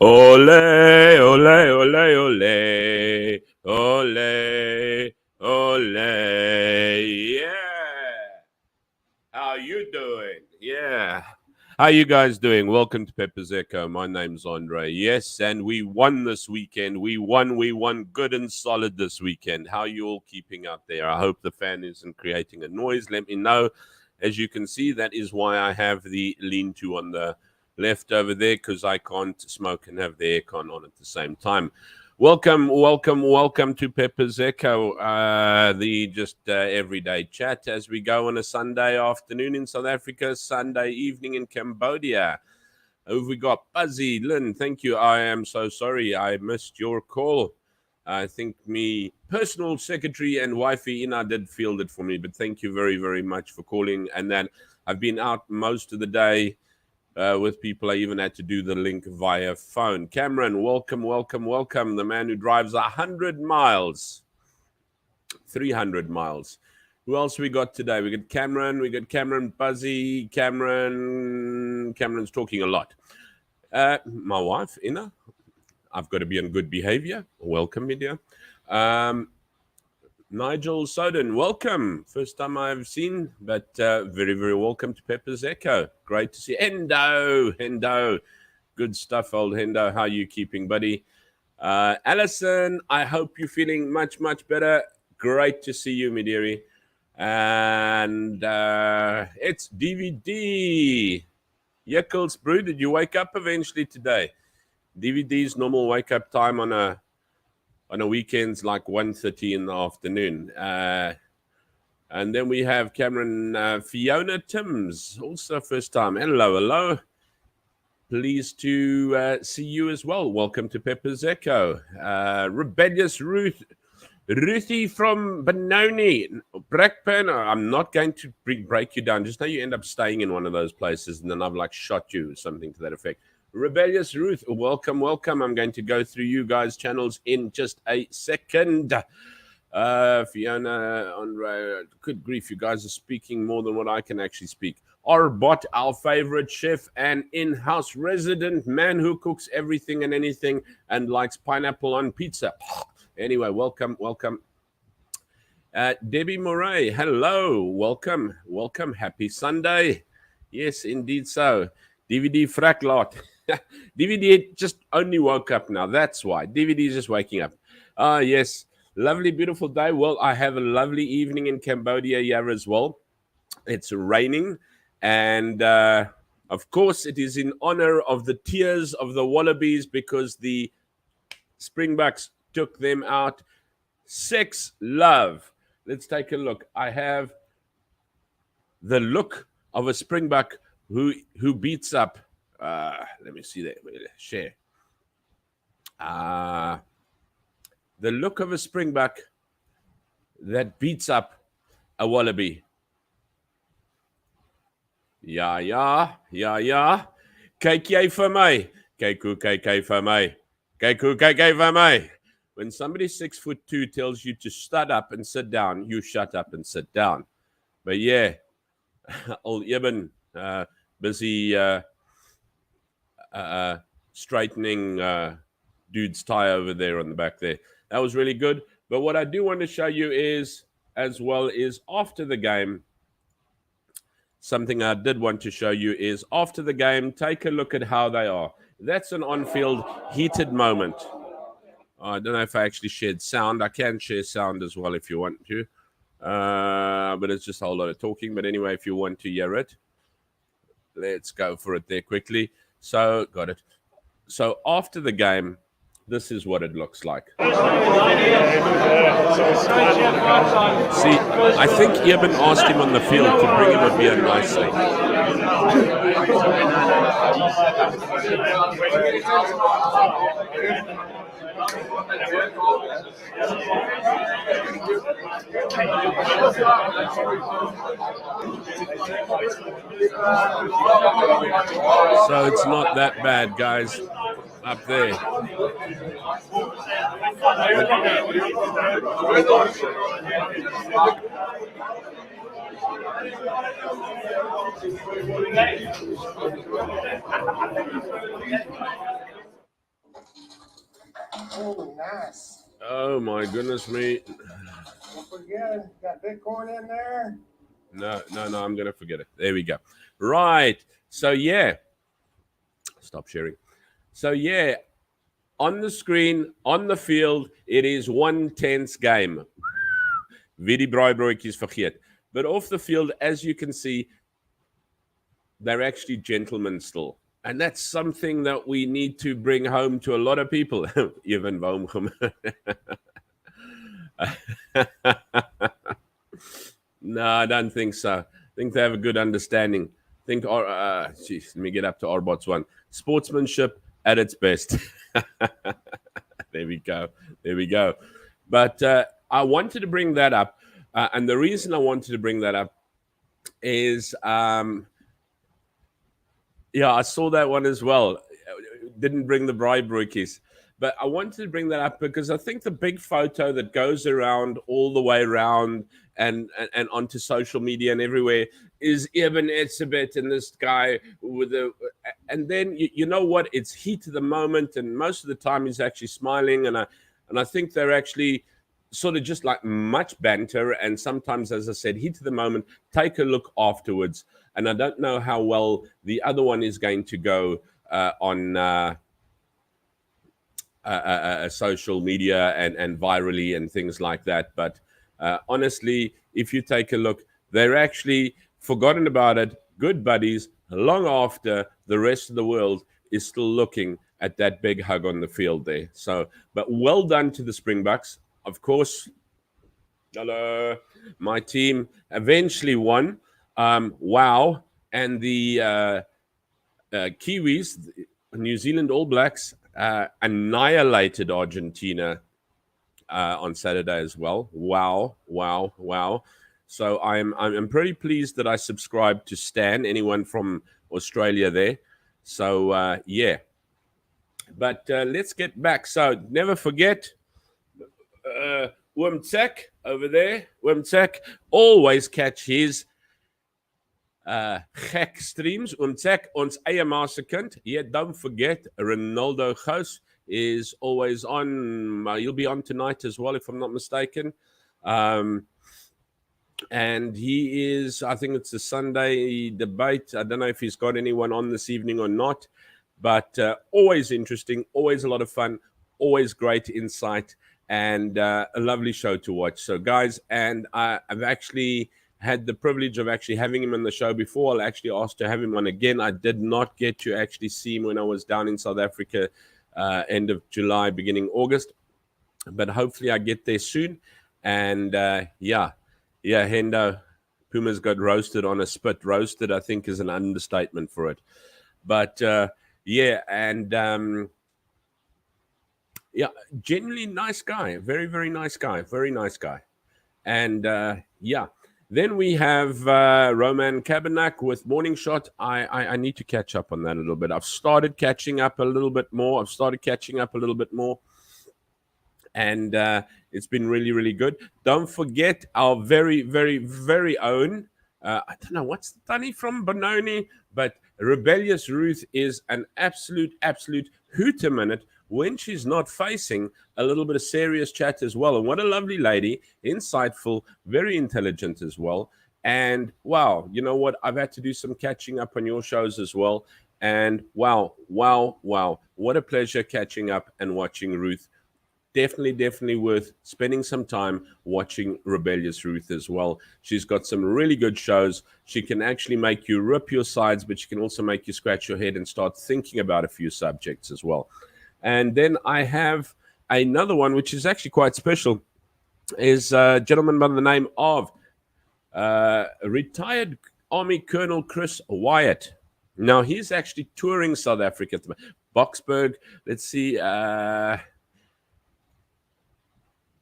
Ole, ole, ole, ole, ole, ole. Yeah. How you doing? Yeah. How you guys doing? Welcome to Pepper's Echo. My name's Andre. Yes, and we won this weekend. We won good and solid this weekend. How you all keeping out there? I hope the fan isn't creating a noise. Let me know. As you can see, that is why I have the lean-to on the left over there, because I can't smoke and have the aircon on at the same time. Welcome to Pepper's Echo, the just everyday chat as we go on a Sunday afternoon in South Africa, Sunday evening in Cambodia. Who've we got? Buzzy, Lynn, thank you. I am so sorry I missed your call. I think me personal secretary and wifey Ina did field it for me, but thank you very, very much for calling. And then I've been out most of the day with people. I even had to do the link via phone. Cameron, welcome. The man who drives 100 miles, 300 miles. Who else we got today? We got Cameron, Buzzy, Cameron's talking a lot. My wife, Ina, I've got to be on good behavior. Welcome, me dear. Nigel Soden, welcome. First time I've seen, but very, very welcome to Pepper's Echo. Great to see Hendo. Good stuff, old Hendo. How are you keeping, buddy? Alison, I hope you're feeling much, much better. Great to see you, my dearie. And it's DVD. Yeckles Brew, did you wake up eventually today? DVD's normal wake-up time on a weekend's like 1:30 in the afternoon. And then we have Cameron, Fiona Timms, also first time. Hello. Pleased to see you as well. Welcome to Pepper's Echo. Rebellious Ruthie from Benoni, Blackburn. I'm not going to break you down. Just know you end up staying in one of those places and then I've like shot you, something to that effect. Rebellious Ruth, welcome. I'm going to go through you guys' channels in just a second. Fiona, Andre, good grief, you guys are speaking more than what I can actually speak. Arbot, our favorite chef and in-house resident man who cooks everything and anything and likes pineapple on pizza. Anyway, welcome. Debbie Moray, hello, welcome. Happy Sunday. Yes, indeed so. DVD Fraklot. DVD just only woke up now. That's why. DVD is just waking up. Yes. Lovely, beautiful day. Well, I have a lovely evening in Cambodia here as well. It's raining. And, of course, it is in honor of the tears of the Wallabies because the Springboks took them out. Sex, love. Let's take a look. I have the look of a Springbok who beats up. Let me see that. Share. The look of a Springbok that beats up a Wallaby. Ja. Kyk jy vir my. Kyk vir my. Kyk vir my. When somebody 6'2" tells you to shut up and sit down, you shut up and sit down. But yeah, old Ibn busy straightening dude's tie over there on the back there. That was really good. But what I do want to show you is, as well, is after the game, something I did want to show you is after the game, take a look at how they are. That's an on-field heated moment. I don't know if I actually shared sound. I can share sound as well if you want to. But it's just a whole lot of talking. But anyway, if you want to hear it, let's go for it there quickly. So, got it. So after the game, this is what it looks like. See, I think Eben asked him on the field to bring him a beer nicely. So it's not that bad, guys, up there. Oh, nice. Oh my goodness me. Don't forget, got Bitcoin in there. No, I'm going to forget it. There we go. Right. So, yeah. Stop sharing. So, yeah, on the screen, on the field, it is one tense game. Wie die braaibroodjies vergeet. But off the field, as you can see, they're actually gentlemen still. And that's something that we need to bring home to a lot of people. Even Baumgum. No, I don't think so. I think they have a good understanding. Let me get up to Arbot's one. Sportsmanship at its best. There we go. There we go. But I wanted to bring that up. And the reason I wanted to bring that up is, yeah, I saw that one as well. Didn't bring the braaibroodjies. But I wanted to bring that up because I think the big photo that goes around all the way around and onto social media and everywhere is Eben Etzebeth and this guy with the, and then you know what? It's heat of the moment, and most of the time he's actually smiling, and I think they're actually sort of just like much banter, and sometimes, as I said, heat of the moment. Take a look afterwards, and I don't know how well the other one is going to go on. Social media and virally and things like that. But honestly, if you take a look, they're actually forgotten about it, good buddies, long after the rest of the world is still looking at that big hug on the field there. So, but well done to the Springboks. Of course, hello, my team eventually won. Wow. And the Kiwis, New Zealand All Blacks, annihilated Argentina on Saturday as well. Wow. So I'm pretty pleased that I subscribed to Stan, anyone from Australia there. So yeah. But let's get back. So never forget, Wimtek over there. Wimtek, always catch his gek streams. Wimtek, ons eie masterkind. Yeah, don't forget, Ronaldo Gous is always on. He'll be on tonight as well, if I'm not mistaken. And he is, I think it's a Sunday debate. I don't know if he's got anyone on this evening or not, but always interesting, always a lot of fun, always great insight, and a lovely show to watch. So, guys, and I've actually had the privilege of actually having him on the show before. I'll actually ask to have him on again. I did not get to actually see him when I was down in South Africa, end of July, beginning August, but hopefully I get there soon. And yeah, Hendo, Puma's got roasted on a spit. Roasted, I think, is an understatement for it. But yeah, and yeah, genuinely nice guy. Very, very nice guy. Very nice guy. And yeah, then we have Roman Kabanak with Morning Shot. I need to catch up on that a little bit. I've started catching up a little bit more. And it's been really, really good. Don't forget our very, very, very own, I don't know what's Danny from Benoni, but Rebellious Ruth is an absolute hoot a minute when she's not facing a little bit of serious chat as well. And what a lovely lady, insightful, very intelligent as well. And wow, you know what? I've had to do some catching up on your shows as well. And wow, what a pleasure catching up and watching Ruth. Definitely worth spending some time watching Rebellious Ruth as well. She's got some really good shows. She can actually make you rip your sides, but she can also make you scratch your head and start thinking about a few subjects as well. And then I have another one, which is actually quite special, is a gentleman by the name of retired Army Colonel Chris Wyatt. Now, he's actually touring South Africa at the moment. Boksburg, let's see,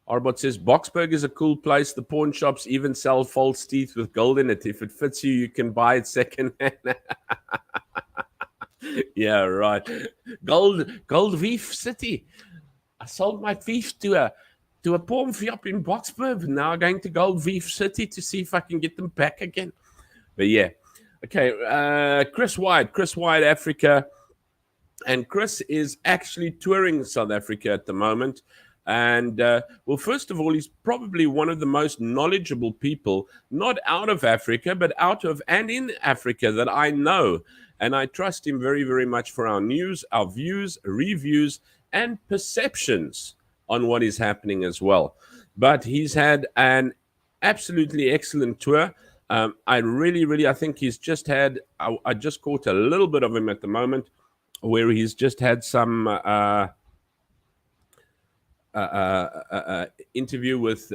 Arbot says, Boksburg is a cool place. The pawn shops even sell false teeth with gold in it. If it fits you, you can buy it secondhand. Yeah, right. Gold Reef City. I sold my teeth to a pawn shop in Boksburg. Now I'm going to Gold Reef City to see if I can get them back again. But yeah. Okay, Chris Wyatt, Africa. And Chris is actually touring South Africa at the moment. And well, first of all, he's probably one of the most knowledgeable people, not out of Africa, but out of and in Africa that I know. And I trust him very, very much for our news, our views, reviews, and perceptions on what is happening as well. But he's had an absolutely excellent tour. I really, really, I think he's just had, I just caught a little bit of him at the moment where he's just had some interview with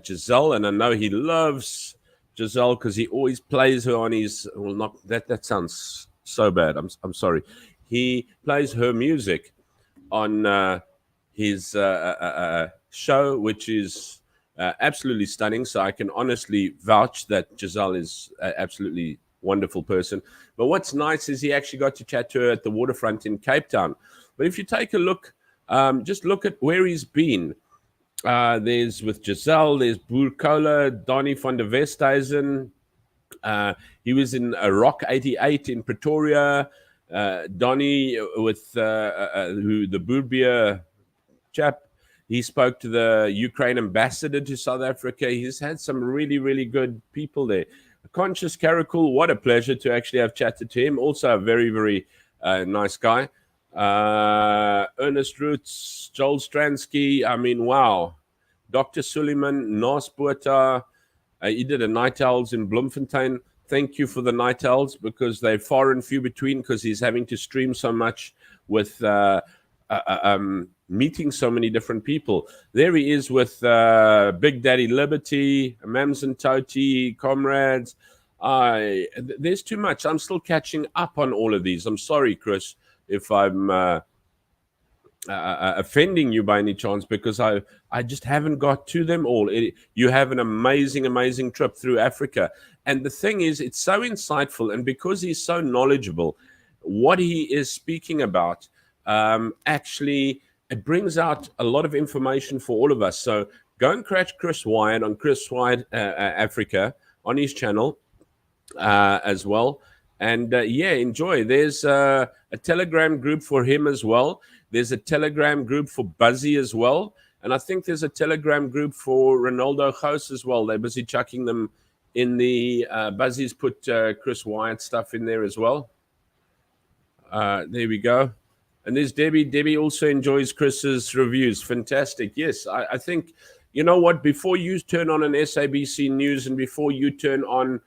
Giselle, and I know he loves Giselle because he always plays her on his. Well, not that. That sounds so bad. I'm sorry. He plays her music on his show, which is absolutely stunning. So I can honestly vouch that Giselle is an absolutely wonderful person. But what's nice is he actually got to chat to her at the waterfront in Cape Town. But if you take a look, just look at where he's been. There's with Giselle, there's Boer Cola, Donnie van der Westhuizen. He was in Rock 88 in Pretoria. Donnie with who the Boer Beer chap. He spoke to the Ukraine ambassador to South Africa. He's had some really, really good people there. Conscious Caracol, what a pleasure to actually have chatted to him. Also a very, very nice guy. Ernest Roots, Joel Stransky. I mean, wow. Dr. Suleiman, Nas Botha. He did a Night Owls in Bloemfontein. Thank you for the Night Owls because they're far and few between because he's having to stream so much with meeting so many different people. There he is with Big Daddy Liberty, Mams and Toti, Comrades. There's too much. I'm still catching up on all of these. I'm sorry, Chris, if I'm offending you by any chance because I just haven't got to them all. You have an amazing, amazing trip through Africa. And the thing is, it's so insightful. And because he's so knowledgeable, what he is speaking about actually it brings out a lot of information for all of us. So go and catch Chris Wyatt on Chris Wyatt Africa on his channel as well. And yeah, enjoy. There's a Telegram group for him as well. There's a Telegram group for Buzzy as well. And I think there's a Telegram group for Ronaldo Gous as well. They're busy chucking them in the Buzzy's put Chris Wyatt stuff in there as well. There we go. And there's Debbie. Debbie also enjoys Chris's reviews. Fantastic. Yes, I think, you know what, before you turn on an SABC News and before you turn on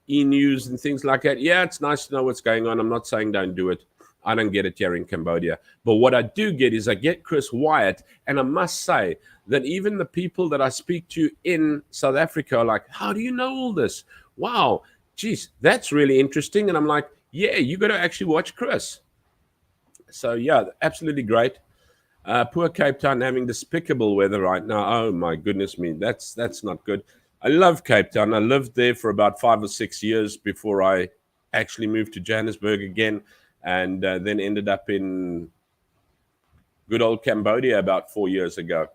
e-news and things like that, yeah, it's nice to know what's going on. I'm not saying don't do it. I don't get it here in Cambodia. But what I do get is I get Chris Wyatt, and I must say that even the people that I speak to in South Africa are like, how do you know all this? Wow, geez, that's really interesting. And I'm like, yeah, you got to actually watch Chris. So yeah, absolutely great. Poor Cape Town having despicable weather right now. Oh my goodness me, that's not good. I love Cape Town. I lived there for about 5 or 6 years before I actually moved to Johannesburg again, and then ended up in good old Cambodia about 4 years ago.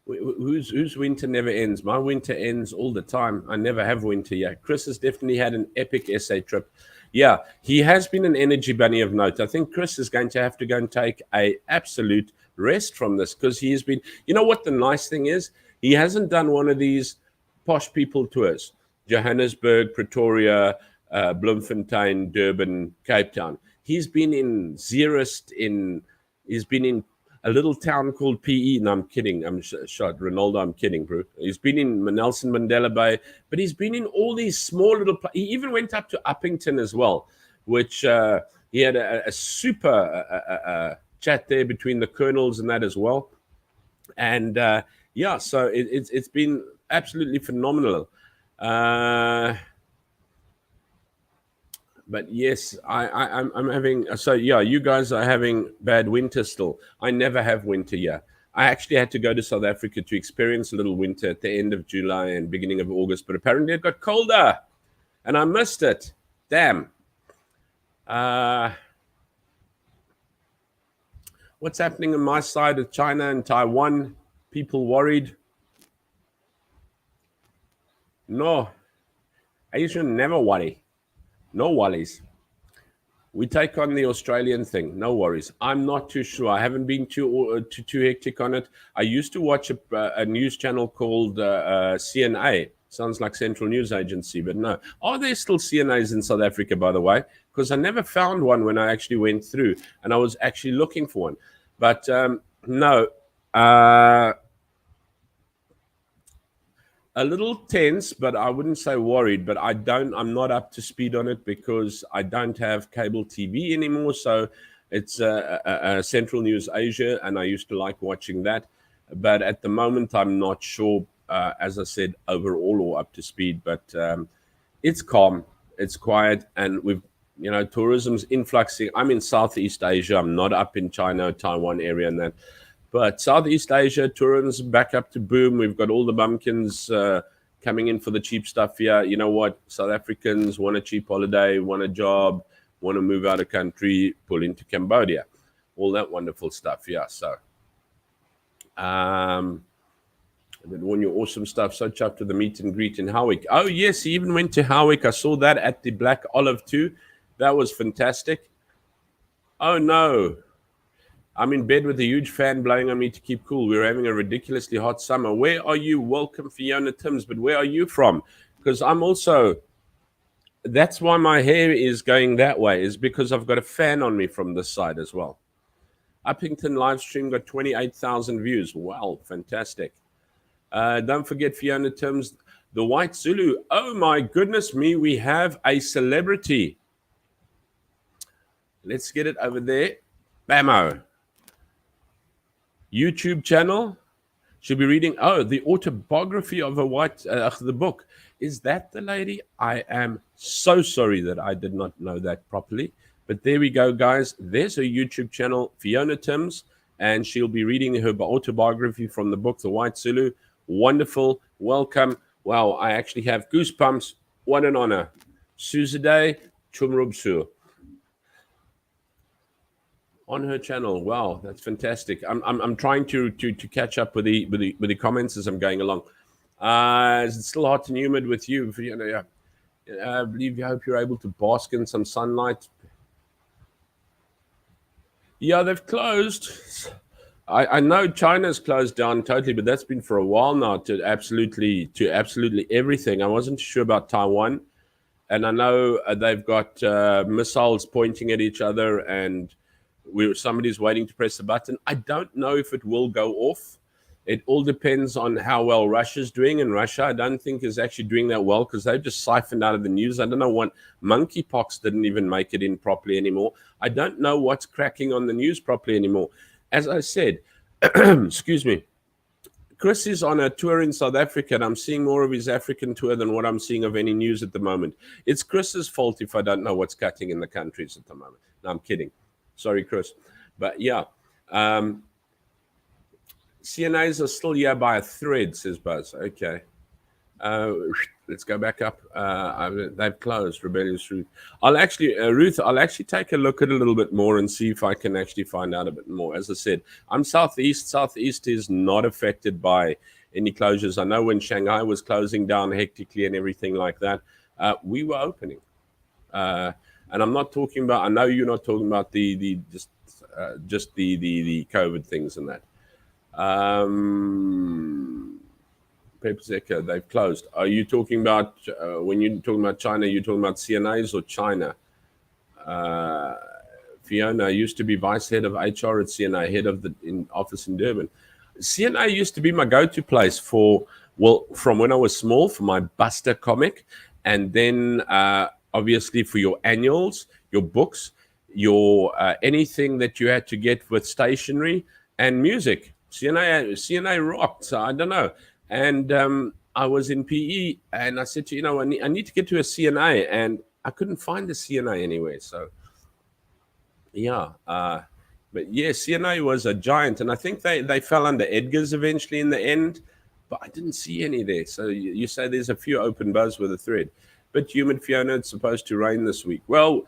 Whose winter never ends? My winter ends all the time. I never have winter yet. Chris has definitely had an epic SA trip. Yeah, he has been an energy bunny of note. I think Chris is going to have to go and take a absolute rest from this because he has been, you know what the nice thing is? He hasn't done one of these posh people tours. Johannesburg, Pretoria, Bloemfontein, Durban, Cape Town. He's been in Zeerust, he's been in a little town called PE. No, I'm kidding. I'm shot. Ronaldo, I'm kidding, bro. He's been in Nelson Mandela Bay, but he's been in all these small little. He even went up to Uppington as well, which he had a super chat there between the colonels and that as well. And yeah, so it's been absolutely phenomenal. But yes, I'm having, so yeah, you guys are having bad winter still. I never have winter here. I actually had to go to South Africa to experience a little winter at the end of July and beginning of August, but apparently it got colder and I missed it. Damn. What's happening on my side of China and Taiwan? People worried? No. Asian never worry. No worries. We take on the Australian thing. No worries. I'm not too sure. I haven't been too hectic on it. I used to watch a news channel called CNA. Sounds like Central News Agency, but no. Are there still CNAs in South Africa, by the way? Because I never found one when I actually went through, and I was actually looking for one. But no. A little tense, but I wouldn't say worried. But I'm not up to speed on it because I don't have cable TV anymore. So it's Central News Asia, and I used to like watching that. But at the moment, I'm not sure, as I said, overall or up to speed. But it's calm, it's quiet, and tourism's influxing. I'm in Southeast Asia. I'm not up in China, Taiwan area, and that. But Southeast Asia, tourism back up to boom. We've got all the bumpkins coming in for the cheap stuff here. You know what? South Africans want a cheap holiday, want a job, want to move out of country, pull into Cambodia. All that wonderful stuff. Yeah. So, when your awesome stuff. So chuffed with the meet and greet in Howick. Oh, yes. He even went to Howick. I saw that at the Black Olive too. That was fantastic. Oh, no. I'm in bed with a huge fan blowing on me to keep cool. We're having a ridiculously hot summer. Where are you? Welcome, Fiona Timms. But where are you from? Because I'm also... That's why my hair is going that way, is because I've got a fan on me from this side as well. Uppington live stream got 28,000 views. Wow, fantastic. Don't forget, Fiona Timms, the White Zulu. Oh, my goodness me, we have a celebrity. Let's get it over there. Bammo. YouTube channel. Should be reading. Oh, the autobiography of a white, the book. Is that the lady? I am so sorry that I did not know that properly. But there we go, guys. There's her YouTube channel, Fiona Timms, and she'll be reading her autobiography from the book, The White Zulu. Wonderful. Welcome. Wow, I actually have goosebumps. What an honor. Suzade Chumrubsu. On her channel. Wow, that's fantastic. I'm trying to catch up with the comments as I'm going along. Is it still hot and humid with you? I believe you hope you're able to bask in some sunlight. Yeah, they've closed. I know China's closed down totally, but that's been for a while now to absolutely everything. I wasn't sure about Taiwan, and I know they've got missiles pointing at each other, and somebody's waiting to press the button. I don't know if it will go off. It all depends on how well Russia's doing. And Russia, I don't think, is actually doing that well because they've just siphoned out of the news. I don't know what monkeypox didn't even make it in properly anymore. I don't know what's cracking on the news properly anymore. As I said, excuse me, Chris is on a tour in South Africa, and I'm seeing more of his African tour than what I'm seeing of any news at the moment. It's Chris's fault if I don't know what's cutting in the countries at the moment. No, I'm kidding. Sorry, Chris. But yeah, CNAs are still here by a thread, says Buzz. Okay. Let's go back up. They've closed. Rebellious Ruth. Ruth, I'll actually take a look at it a little bit more and see if I can actually find out a bit more. As I said, I'm Southeast. Southeast is not affected by any closures. I know when Shanghai was closing down hectically and everything like that, we were opening. And I'm not talking about, I know you're not talking about the COVID things and that. Pepsico, they've closed. Are you talking about, when you're talking about China, you're talking about CNAs or China? Fiona used to be vice head of HR at CNA, head of the office in Durban. CNA used to be my go-to place from when I was small, for my Buster comic, and then obviously for your annuals, your books, your anything that you had to get with stationery and music. CNA rocked. So I don't know. And I was in PE, and I said to I need to get to a CNA, and I couldn't find a CNA anywhere. So yeah, but yeah, CNA was a giant, and I think they fell under Edgar's eventually in the end, but I didn't see any there. So you say there's a few open buzz with a thread. But humid, Fiona, it's supposed to rain this week. Well,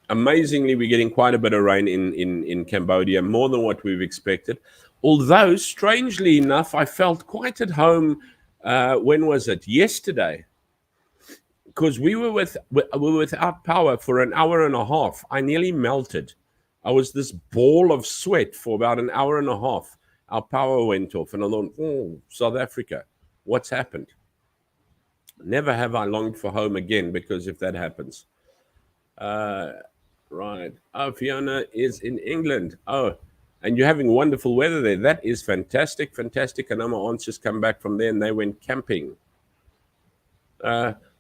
amazingly, we're getting quite a bit of rain in Cambodia, more than what we've expected. Although, strangely enough, I felt quite at home. When was it? Yesterday. because we were without power for an hour and a half. I nearly melted. I was this ball of sweat for about an hour and a half. Our power went off, and I thought, oh, South Africa, what's happened? Never have I longed for home again, because if that happens. Right. Oh, Fiona is in England. Oh, and you're having wonderful weather there. That is fantastic, fantastic. I know my aunts just come back from there and they went camping.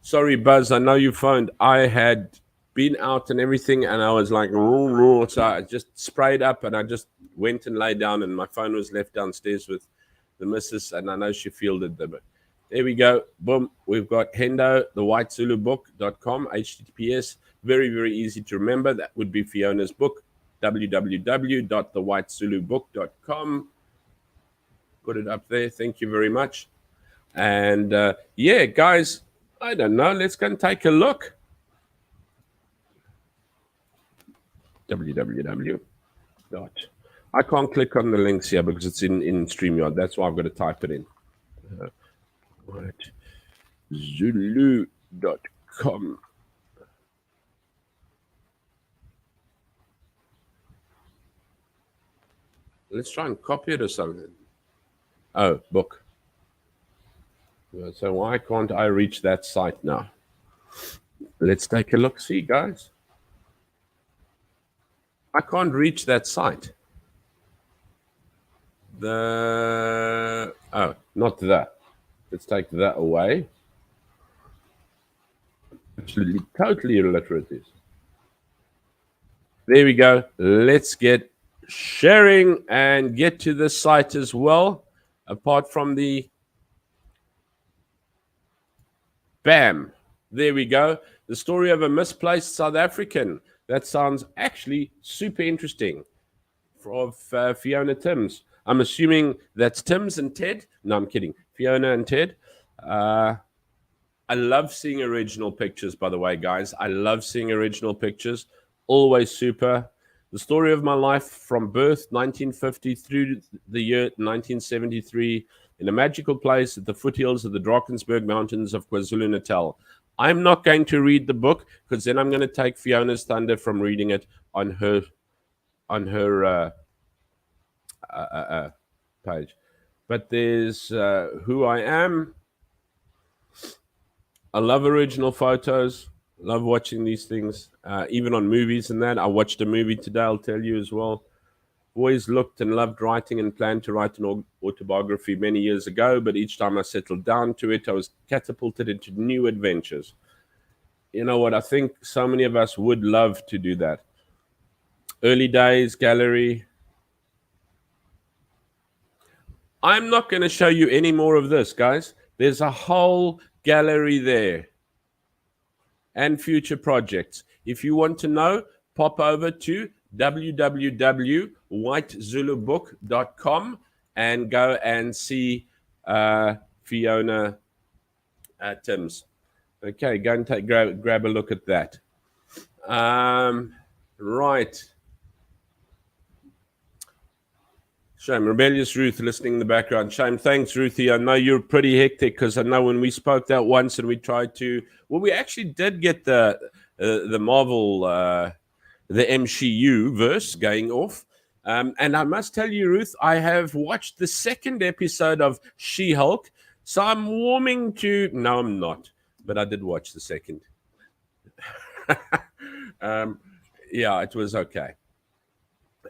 Sorry, Buzz, I know you phoned. I had been out and everything, and I was like, so I just sprayed up and I just went and lay down, and my phone was left downstairs with the missus, and I know she fielded them. There we go. Boom. We've got Hendo, thewhitezulubook.com, HTTPS. Very, very easy to remember. That would be Fiona's book, www.thewhitezulubook.com. Put it up there. Thank you very much. And yeah, guys, I don't know. Let's go and take a look. www. I can't click on the links here because it's in StreamYard. That's why I've got to type it in. Right. Zulu.com. Let's try and copy it or something. Oh, book. So why can't I reach that site now? Let's take a look. See, guys. I can't reach that site. Oh, not that. Let's take that away. Absolutely, totally illiterate. There we go. Let's get sharing and get to the site as well. Apart from the bam. There we go. The story of a misplaced South African. That sounds actually super interesting. Of Fiona Timms. I'm assuming that's Timms and Ted. No, I'm kidding. Fiona and Ted. I love seeing original pictures, by the way, guys. I love seeing original pictures. Always super. The story of my life from birth, 1950 through the year 1973, in a magical place at the foothills of the Drakensberg Mountains of KwaZulu-Natal. I'm not going to read the book because then I'm going to take Fiona's thunder from reading it on her page. But there's who I am. I love original photos. Love watching these things, even on movies and that. I watched a movie today, I'll tell you as well. Always looked and loved writing and planned to write an autobiography many years ago, but each time I settled down to it, I was catapulted into new adventures. You know what? I think so many of us would love to do that. Early days, gallery. I'm not going to show you any more of this, guys. There's a whole gallery there and future projects. If you want to know, pop over to www.whitezulubook.com and go and see Fiona Timms. Okay, go and grab a look at that. Right. Shame. Rebellious Ruth listening in the background. Shame. Thanks, Ruthie. I know you're pretty hectic because I know when we spoke that once and we tried to, well, we actually did get the Marvel, the MCU verse going off. And I must tell you, Ruth, I have watched the second episode of She-Hulk. So I'm warming to, no, I'm not, but I did watch the second. Yeah, it was okay.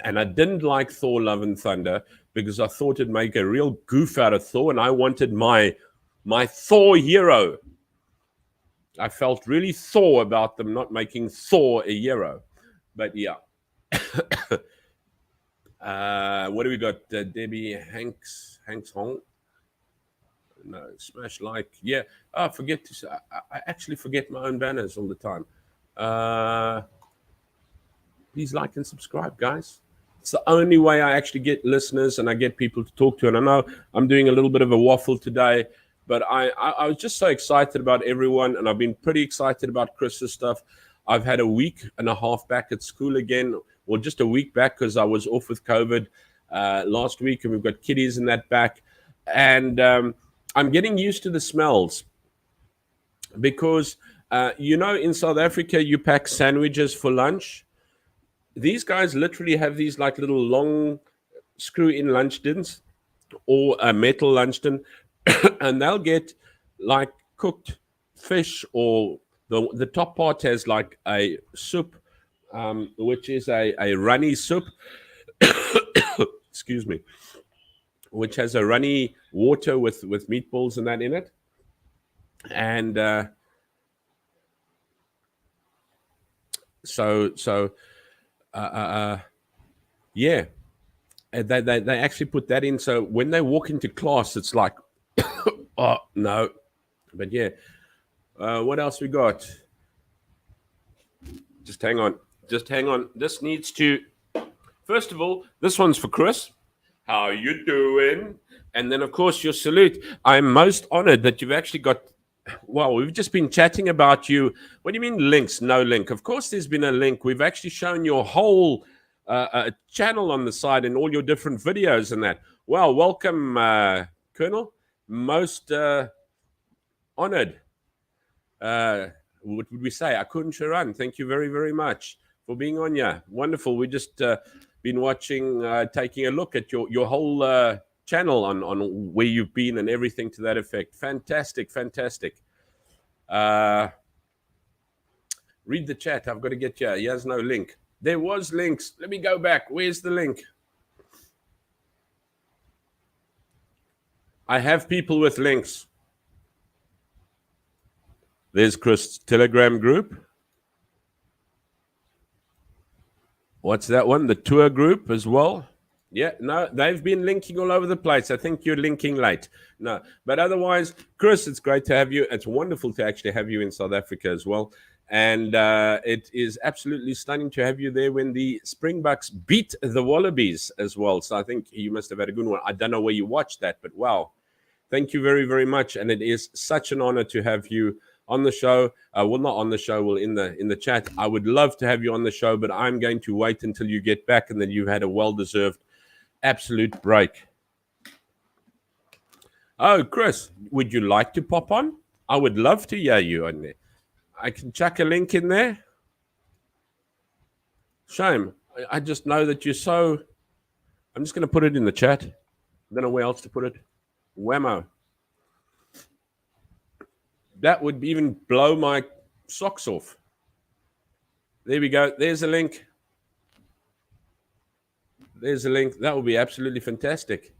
And I didn't like Thor Love and Thunder because I thought it'd make a real goof out of Thor, and I wanted my Thor hero. I felt really Thor about them not making Thor a hero. But yeah. What do we got? Debbie Hanks Hong? No, smash like. Yeah. I forget to. I actually forget my own banners all the time. Please like and subscribe, guys. It's the only way I actually get listeners and I get people to talk to. And I know I'm doing a little bit of a waffle today, but I was just so excited about everyone, and I've been pretty excited about Chris's stuff. I've had a week and a half back at school again, or just a week back because I was off with COVID last week, and we've got kiddies in that back. And I'm getting used to the smells because You know, in South Africa, you pack sandwiches for lunch. These guys literally have these like little long screw-in lunch tins or a metal lunch tin, and they'll get like cooked fish, or the top part has like a soup, which is a runny soup. Excuse me, which has a runny water with meatballs and that in it, and so yeah, and they actually put that in. So when they walk into class, it's like, oh no, but yeah. What else we got? Just hang on. Just hang on. This needs to. First of all, this one's for Chris. How you doing? And then, of course, your salute. I'm most honored that you've actually got. Well, we've just been chatting about you. What do you mean links? No link. Of course, there's been a link. We've actually shown your whole channel on the side and all your different videos and that. Well, welcome, Colonel. Most honored. What would we say? Akun Sharan, thank you very, very much for being on here. Wonderful. We just been watching, taking a look at your whole channel on where you've been and everything to that effect. Fantastic, fantastic. Read the chat. I've got to get you. He has no link. There was links. Let me go back. Where's the link? I have people with links. There's Chris' Telegram group. What's that one? The tour group as well. Yeah, no, they've been linking all over the place. I think you're linking late. No, but otherwise, Chris, it's great to have you. It's wonderful to actually have you in South Africa as well. And it is absolutely stunning to have you there when the Springboks beat the Wallabies as well. So I think you must have had a good one. I don't know where you watched that, but wow. Thank you very, very much. And it is such an honor to have you on the show. Well, not on the show, well, in the chat. I would love to have you on the show, but I'm going to wait until you get back and then you've had a well-deserved absolute break. Oh, Chris, would you like to pop on? I would love to hear you on there. I can chuck a link in there. Shame. I just know that you're so... I'm just going to put it in the chat. I don't know where else to put it. Whammo. That would even blow my socks off. There we go. There's a link. There's a link. That would be absolutely fantastic.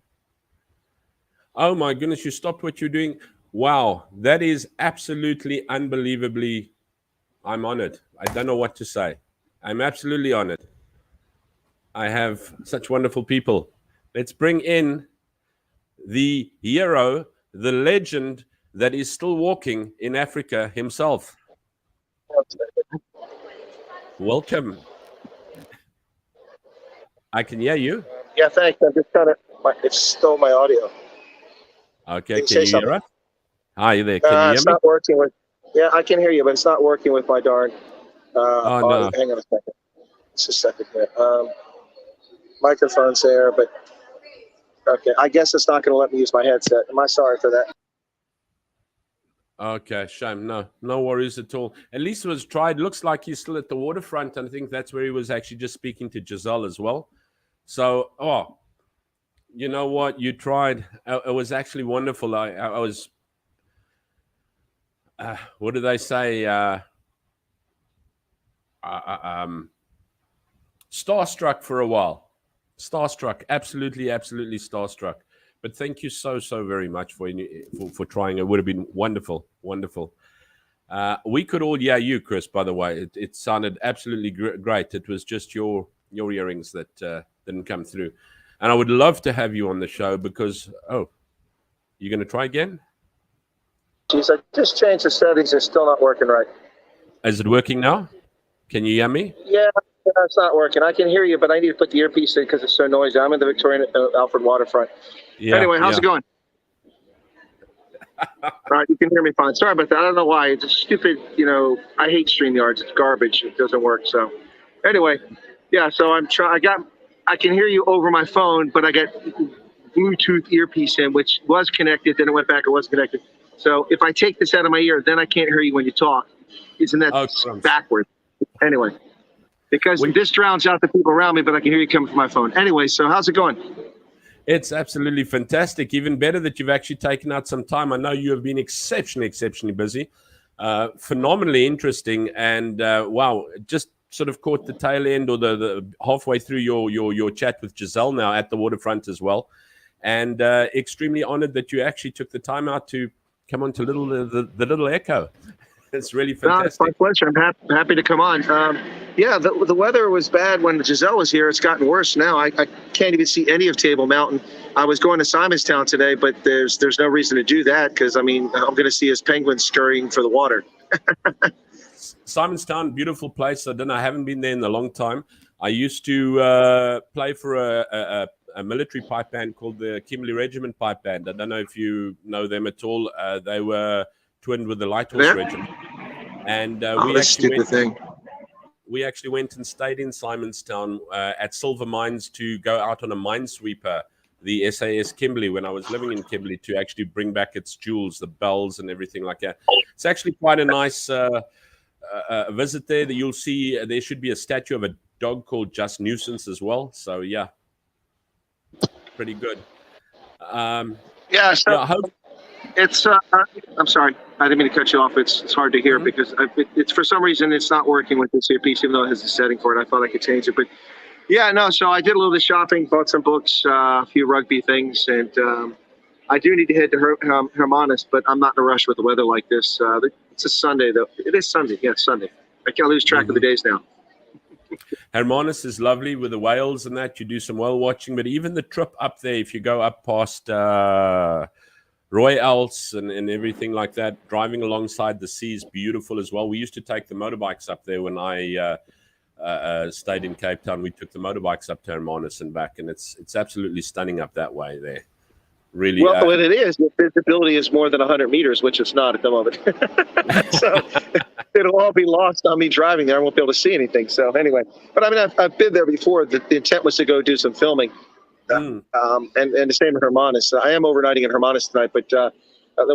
Oh my goodness, you stopped what you're doing. Wow, that is absolutely unbelievably. I'm honored. I don't know what to say. I'm absolutely honored. I have such wonderful people. Let's bring in the hero, the legend that is still walking in Africa himself. Welcome. I can hear you. Yeah, thanks. I'm just trying to. It stole my audio. Okay, can you hear us? Hi there. Can you hear it's me? not working with. Yeah, I can hear you, but it's not working with my darn. Oh no. Hang on a second. Just a second here. Microphone's there, but okay. I guess it's not going to let me use my headset. Am I sorry for that? Okay, shame. No worries at all. At least it was tried. Looks like he's still at the waterfront, and I think that's where he was actually just speaking to Giselle as well. So, you know what? You tried. It was actually wonderful. I was, what do they say? Starstruck for a while. Starstruck. Absolutely, absolutely starstruck. But thank you so very much for trying. It would have been wonderful, wonderful. We could all hear you, Chris, by the way. It sounded absolutely great. It was just your earrings that didn't come through. And I would love to have you on the show because, you're going to try again? Geez, I just changed the settings. It's still not working right. Is it working now? Can you hear me? Yeah, it's not working. I can hear you, but I need to put the earpiece in because it's so noisy. I'm in the Victorian Alfred waterfront. Yeah, anyway, how's it going? All right, you can hear me fine. Sorry about that. I don't know why. It's a stupid, I hate StreamYards. It's garbage. It doesn't work. So anyway, yeah, so I can hear you over my phone, but I got Bluetooth earpiece in, which was connected. Then it went back. It wasn't connected. So if I take this out of my ear, then I can't hear you when you talk. Isn't that Oh, crumbs. backwards? Anyway, because this drowns out the people around me, but I can hear you coming from my phone. Anyway, so how's it going? It's absolutely fantastic. Even better that you've actually taken out some time. I know you have been exceptionally busy, phenomenally interesting, and wow, just sort of caught the tail end or the halfway through your chat with Giselle now at the waterfront as well, and extremely honored that you actually took the time out to come on to the Little Echo. It's really fantastic. No, it's my pleasure. I'm happy to come on. Yeah, the weather was bad when Giselle was here. It's gotten worse now. I can't even see any of Table Mountain. I was going to Simonstown today, but there's no reason to do that because, I mean, I'm going to see his penguins scurrying for the water. Simonstown, beautiful place. I don't know. I haven't been there in a long time. I used to play for a military pipe band called the Kimberley Regiment Pipe Band. I don't know if you know them at all. They were twinned with the Light Horse Regiment. And we actually went and stayed in Simonstown at Silver Mines to go out on a minesweeper, the SAS Kimberley, when I was living in Kimberley, to actually bring back its jewels, the bells and everything like that. It's actually quite a nice visit there. That you'll see there should be a statue of a dog called Just Nuisance as well. So, yeah, pretty good. It's I'm sorry, I didn't mean to cut you off. It's hard to hear because it's for some reason it's not working with this earpiece, even though it has a setting for it. I thought I could change it, but yeah, no. So I did a little bit of shopping, bought some books, a few rugby things, and I do need to head to Hermanus, but I'm not in a rush with the weather like this. It's a Sunday though. It is Sunday. Yeah, it's Sunday. I can't lose track of the days now. Hermanus is lovely with the whales and that. You do some whale watching, but even the trip up there, if you go up past Royals and everything like that, driving alongside the sea is beautiful as well. We used to take the motorbikes up there when I stayed in Cape Town. We took the motorbikes up to Hermanus and back, and it's absolutely stunning up that way there. Really. Well, when it is, the visibility is more than 100 meters, which it's not at the moment. So it'll all be lost on me driving there. I won't be able to see anything. So anyway, but I mean, I've been there before. The intent was to go do some filming. And the same in Hermanus. I am overnighting in Hermanus tonight, but the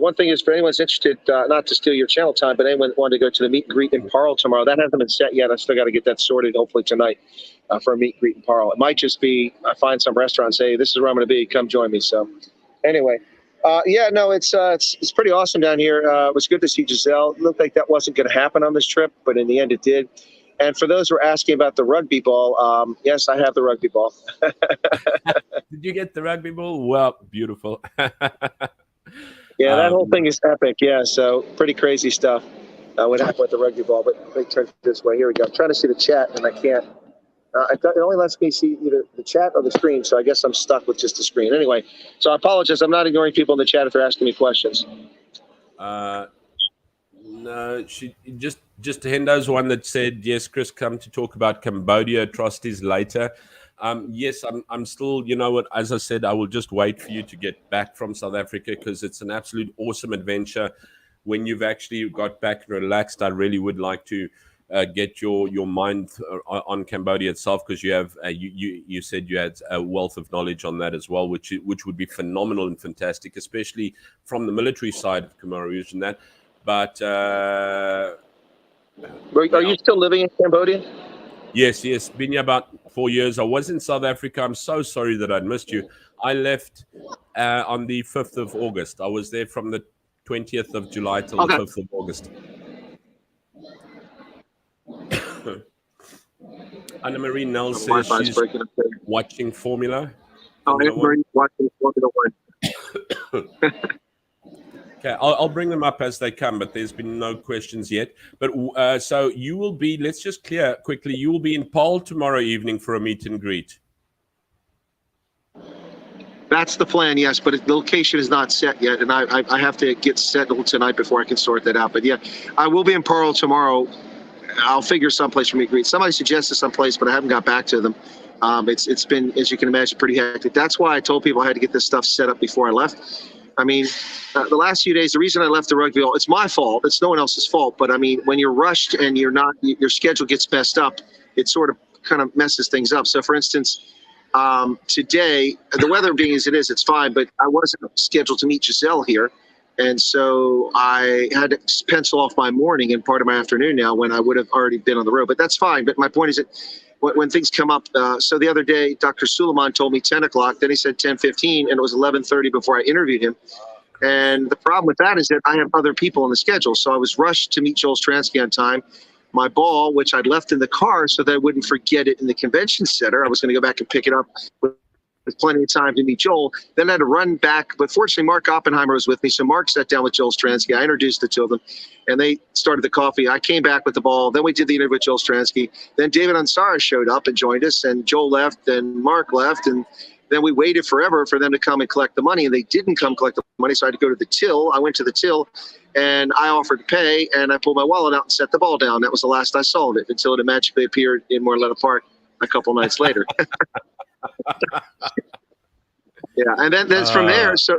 one thing is, for anyone's interested, not to steal your channel time, but anyone wanted to go to the meet and greet in Parle tomorrow, that hasn't been set yet. I still got to get that sorted, hopefully tonight, for a meet and greet in Parle. It might just be I find some restaurant, say, this is where I'm going to be, come join me. So anyway, it's pretty awesome down here. It was good to see Giselle. It looked like that wasn't going to happen on this trip, but in the end it did. And for those who are asking about the rugby ball, yes, I have the rugby ball. Did you get the rugby ball? Well, beautiful. Yeah, that whole thing is epic. Yeah, so pretty crazy stuff. What happened with the rugby ball? But let me turn it this way. Here we go. I'm trying to see the chat, and I can't. It only lets me see either the chat or the screen, so I guess I'm stuck with just the screen. Anyway, so I apologize. I'm not ignoring people in the chat if they're asking me questions. No, she just Hendo's one that said, yes, Chris, come to talk about Cambodia atrocities later. Yes, I'm still, you know what, as I said, I will just wait for you to get back from South Africa because it's an absolute awesome adventure. When you've actually got back and relaxed, I really would like to get your mind on Cambodia itself because you have you said you had a wealth of knowledge on that as well, which would be phenomenal and fantastic, especially from the military side of Khmer Rouge and that. But are you still living in Cambodia? Yes. Been here about 4 years. I was in South Africa. I'm so sorry that I'd missed you. I left on the 5th of August. I was there from the 20th of July till the 5th of August. Anna Marie Nell says she's watching Formula. Oh, Anna Marie's watching Formula 1. Okay, I'll bring them up as they come, but there's been no questions yet. But so you will be, let's just clear quickly, you will be in Paarl tomorrow evening for a meet and greet. That's the plan, yes, but the location is not set yet, and I have to get settled tonight before I can sort that out. But yeah, I will be in Paarl tomorrow. I'll figure someplace for meet and greet. Somebody suggested someplace, but I haven't got back to them. It's been, as you can imagine, pretty hectic. That's why I told people I had to get this stuff set up before I left. I mean, the last few days, the reason I left the rugby ball, it's my fault. It's no one else's fault. But I mean, when you're rushed and you're not, your schedule gets messed up, it sort of kind of messes things up. So for instance, today, the weather being as it is, it's fine, but I wasn't scheduled to meet Giselle here. And so I had to pencil off my morning and part of my afternoon now when I would have already been on the road. But that's fine. But my point is that when things come up, so the other day, Dr. Suleiman told me 10 o'clock, then he said 10:15, and it was 11:30 before I interviewed him. And the problem with that is that I have other people on the schedule. So I was rushed to meet Joel Stransky on time. My ball, which I'd left in the car so that I wouldn't forget it in the convention center, I was going to go back and pick it up with plenty of time to meet Joel. Then I had to run back. But fortunately, Mark Oppenheimer was with me. So Mark sat down with Joel Stransky. I introduced the two of them, and they started the coffee. I came back with the ball. Then we did the interview with Joel Stransky. Then David Ansara showed up and joined us, and Joel left, and Mark left, and then we waited forever for them to come and collect the money, and they didn't come collect the money, so I had to go to the till. I went to the till, and I offered to pay, and I pulled my wallet out and set the ball down. That was the last I saw of it until it magically appeared in Morletta Park a couple nights later. Yeah, and then from there, so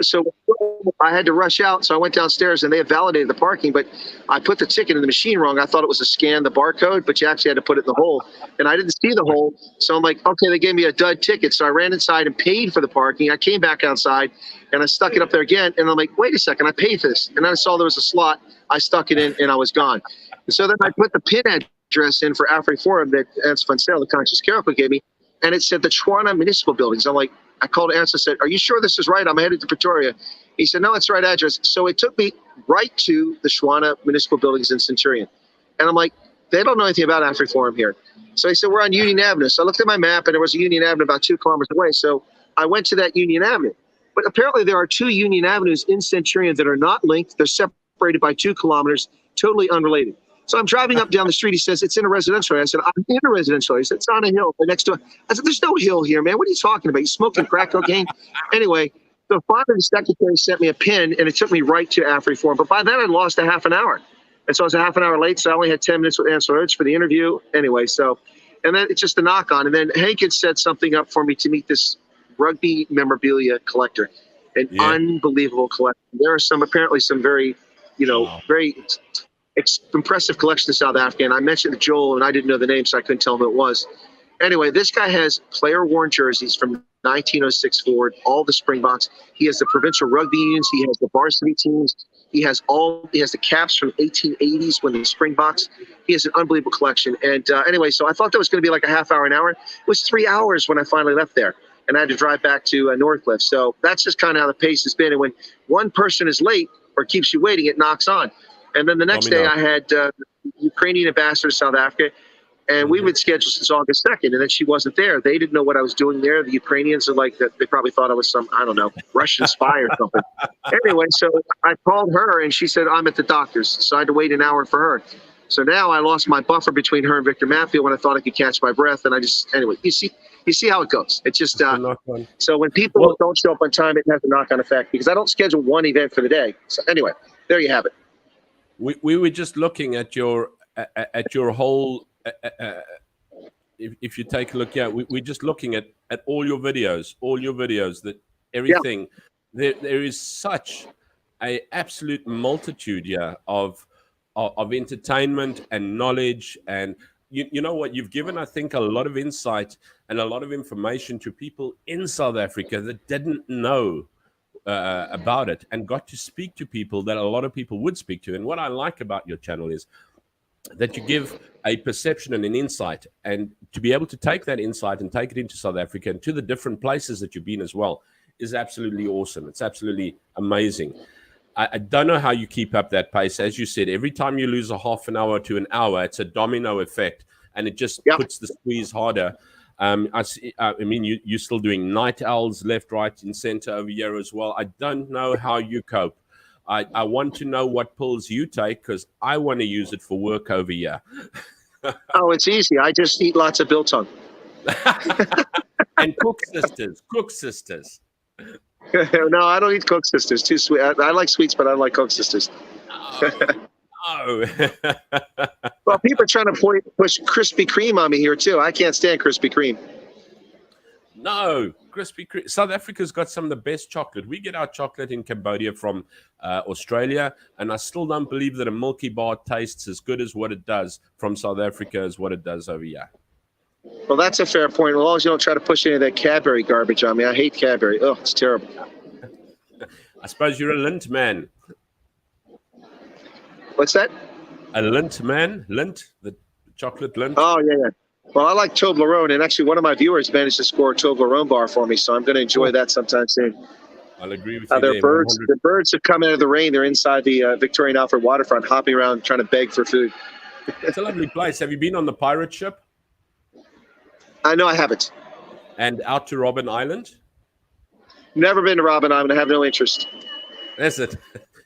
I had to rush out, so I went downstairs, and they had validated the parking, but I put the ticket in the machine wrong. I thought it was to scan the barcode, but you actually had to put it in the hole, and I didn't see the hole, so I'm like, okay, they gave me a dud ticket, so I ran inside and paid for the parking. I came back outside, and I stuck it up there again, and I'm like, wait a second, I paid for this, and then I saw there was a slot. I stuck it in, and I was gone. And so then I put the PIN address in for AfriForum that Ernst Fonsell, the Conscious Carrico, gave me, and it said the Chwana Municipal Buildings. I'm like, I called Ernst and said, are you sure this is right? I'm headed to Pretoria. He said, no, it's the right address. So it took me right to the Chwana Municipal Buildings in Centurion. And I'm like, they don't know anything about AfriForum here. So he said, we're on Union Avenue. So I looked at my map, and there was a Union Avenue about 2 kilometers away. So I went to that Union Avenue. But apparently there are 2 Union Avenues in Centurion that are not linked. They're separated by 2 kilometers, totally unrelated. So I'm driving up down the street. He says, it's in a residential area. I said, I'm in a residential area. He said, it's on a hill next to it. I said, there's no hill here, man. What are you talking about? You smoking crack cocaine? Anyway, so finally the secretary sent me a pin, and it took me right to AfriForum. But by then I'd lost a half an hour. And so I was a half an hour late, so I only had 10 minutes with Ansel Oates for the interview. Anyway, so, and then it's just a knock on. And then Hank had set something up for me to meet this rugby memorabilia collector. An unbelievable collection. There are apparently some very, very impressive collection in South Africa, and I mentioned to Joel, and I didn't know the name, so I couldn't tell him who it was. Anyway, this guy has player-worn jerseys from 1906 forward, all the Springboks. He has the provincial rugby unions. He has the varsity teams. He has the caps from 1880s when the Springboks. He has an unbelievable collection. And anyway, so I thought that was going to be like a half hour, an hour. It was 3 hours when I finally left there, and I had to drive back to Northcliffe. So that's just kind of how the pace has been. And when one person is late or keeps you waiting, it knocks on. And then the next day I had Ukrainian ambassador to South Africa, and we would schedule since August 2nd, and then she wasn't there. They didn't know what I was doing there. The Ukrainians are like that. They probably thought I was some, I don't know, Russian spy or something. Anyway, so I called her, and she said, I'm at the doctor's. So I had to wait an hour for her. So now I lost my buffer between her and Victor Matfield when I thought I could catch my breath. And anyway, you see how it goes. It's just, so when people don't show up on time, it has a knock-on effect because I don't schedule one event for the day. So anyway, there you have it. We were just looking at your whole. If you take a look, we're just looking at all your videos, that everything. Yeah. There is such a absolute multitude of entertainment and knowledge, and you know what, you've given, I think, a lot of insight and a lot of information to people in South Africa that didn't know about it, and got to speak to people that a lot of people would speak to. And what I like about your channel is that you give a perception and an insight, and to be able to take that insight and take it into South Africa and to the different places that you've been as well is absolutely awesome. It's absolutely amazing. I don't know how you keep up that pace. As you said, every time you lose a half an hour to an hour, it's a domino effect, and it just puts the squeeze harder. I mean, you're still doing night owls left, right, and center over here as well. I don't know how you cope. I want to know what pills you take because I want to use it for work over here. Oh, it's easy. I just eat lots of biltong. And Cook Sisters. No, I don't eat Cook Sisters. Too sweet. I like sweets, but I don't like Cook Sisters. Oh. Well, people are trying to push Krispy Kreme on me here too. I can't stand Krispy Kreme. No, Krispy Kreme. South Africa's got some of the best chocolate. We get our chocolate in Cambodia from Australia, and I still don't believe that a Milky Bar tastes as good as what it does from South Africa as what it does over here. Well, that's a fair point. As long as you don't try to push any of that Cadbury garbage on me. I hate Cadbury. Oh, it's terrible. I suppose you're a Lindt man. What's that? A Lindt, man. Lindt, the chocolate Lindt. Oh, yeah. Well, I like Toblerone, and actually one of my viewers managed to score a Toblerone bar for me, so I'm going to enjoy that sometime soon. I'll agree with you There are there. birds. 100. The birds have come out of the rain. They're inside the Victorian Alfred waterfront, hopping around trying to beg for food. It's a lovely place. Have you been on the pirate ship? I know I haven't. And out to Robben Island? Never been to Robben Island. I have no interest. That's it.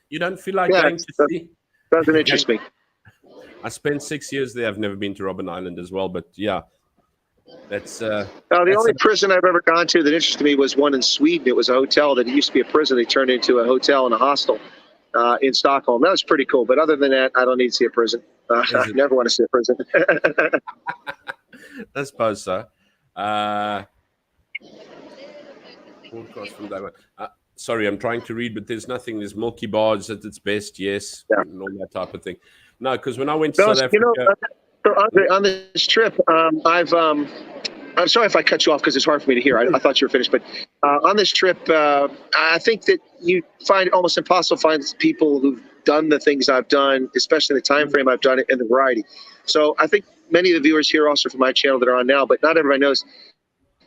You don't feel like going to sea? Doesn't interest me. I spent 6 years there. I've never been to Robben Island as well, but yeah, that's. The only prison I've ever gone to that interested me was one in Sweden. It was a hotel that used to be a prison. They turned into a hotel and a hostel in Stockholm. That was pretty cool. But other than that, I don't need to see a prison. I never want to see a prison. I suppose so. Broadcast from that one. Sorry, I'm trying to read, but there's nothing. There's Milky Bars at its best, yes, and all that type of thing. No, because when I went to South Africa, so on this trip, I'm sorry if I cut you off because it's hard for me to hear. I thought you were finished, but on this trip, I think that you find it almost impossible to find people who've done the things I've done, especially the time frame I've done it and the variety. So I think many of the viewers here also from my channel that are on now, but not everybody knows.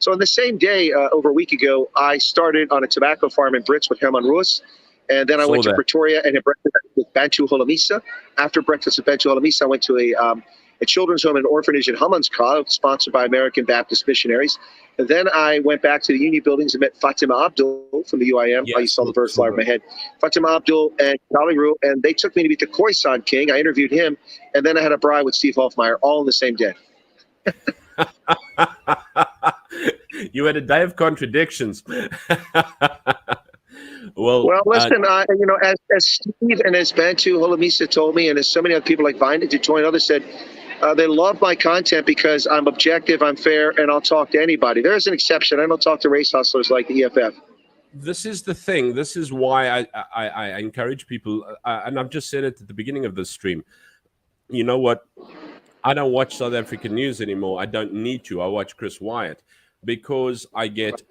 So on the same day, over a week ago, I started on a tobacco farm in Brits with Herman Ruiz. And then I went to Pretoria and had breakfast with Bantu Holomisa. After breakfast with Bantu Holomisa, I went to a children's home and orphanage in Hammanskraal, sponsored by American Baptist missionaries. And then I went back to the Union buildings and met Fatima Abdul from the UIM. Yes, you saw the bird fly over my head. Fatima Abdul and Kali Roo, and they took me to meet the Khoisan king. I interviewed him, and then I had a bride with Steve Hofmeyer, all in the same day. You had a day of contradictions. Well, listen, as Steve and as Bantu Holomisa told me, and as so many other people like Vine did, join others said, they love my content because I'm objective, I'm fair, and I'll talk to anybody. There's an exception. I don't talk to race hustlers like the EFF. This is the thing. This is why I encourage people, and I've just said it at the beginning of this stream. You know what? I don't watch South African news anymore. I don't need to. I watch Chris Wyatt because I get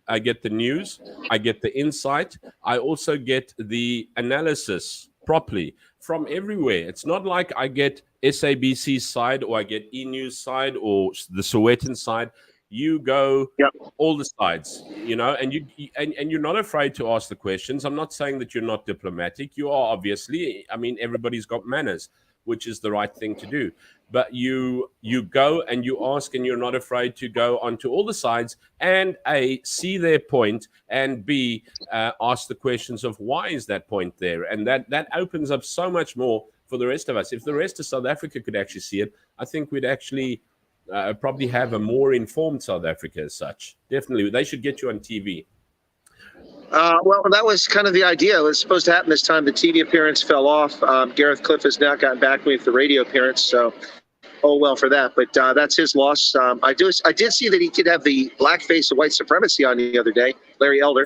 I get the news, I get the insight, I also get the analysis properly from everywhere. It's not like I get SABC's side or I get E-News side or the Sowetan side. You go all the sides, and you're not afraid to ask the questions. I'm not saying that you're not diplomatic. You are, obviously. I mean, everybody's got manners, which is the right thing to do. But you go and you ask, and you're not afraid to go onto all the sides and A, see their point, and B, ask the questions of why is that point there? And that opens up so much more for the rest of us. If the rest of South Africa could actually see it, I think we'd actually probably have a more informed South Africa as such. Definitely. They should get you on TV. Well, that was kind of the idea. It was supposed to happen this time. The TV appearance fell off. Gareth Cliff has now gotten back with the radio appearance, so well for that. But that's his loss. I did see that he did have the black face of white supremacy on the other day, Larry Elder.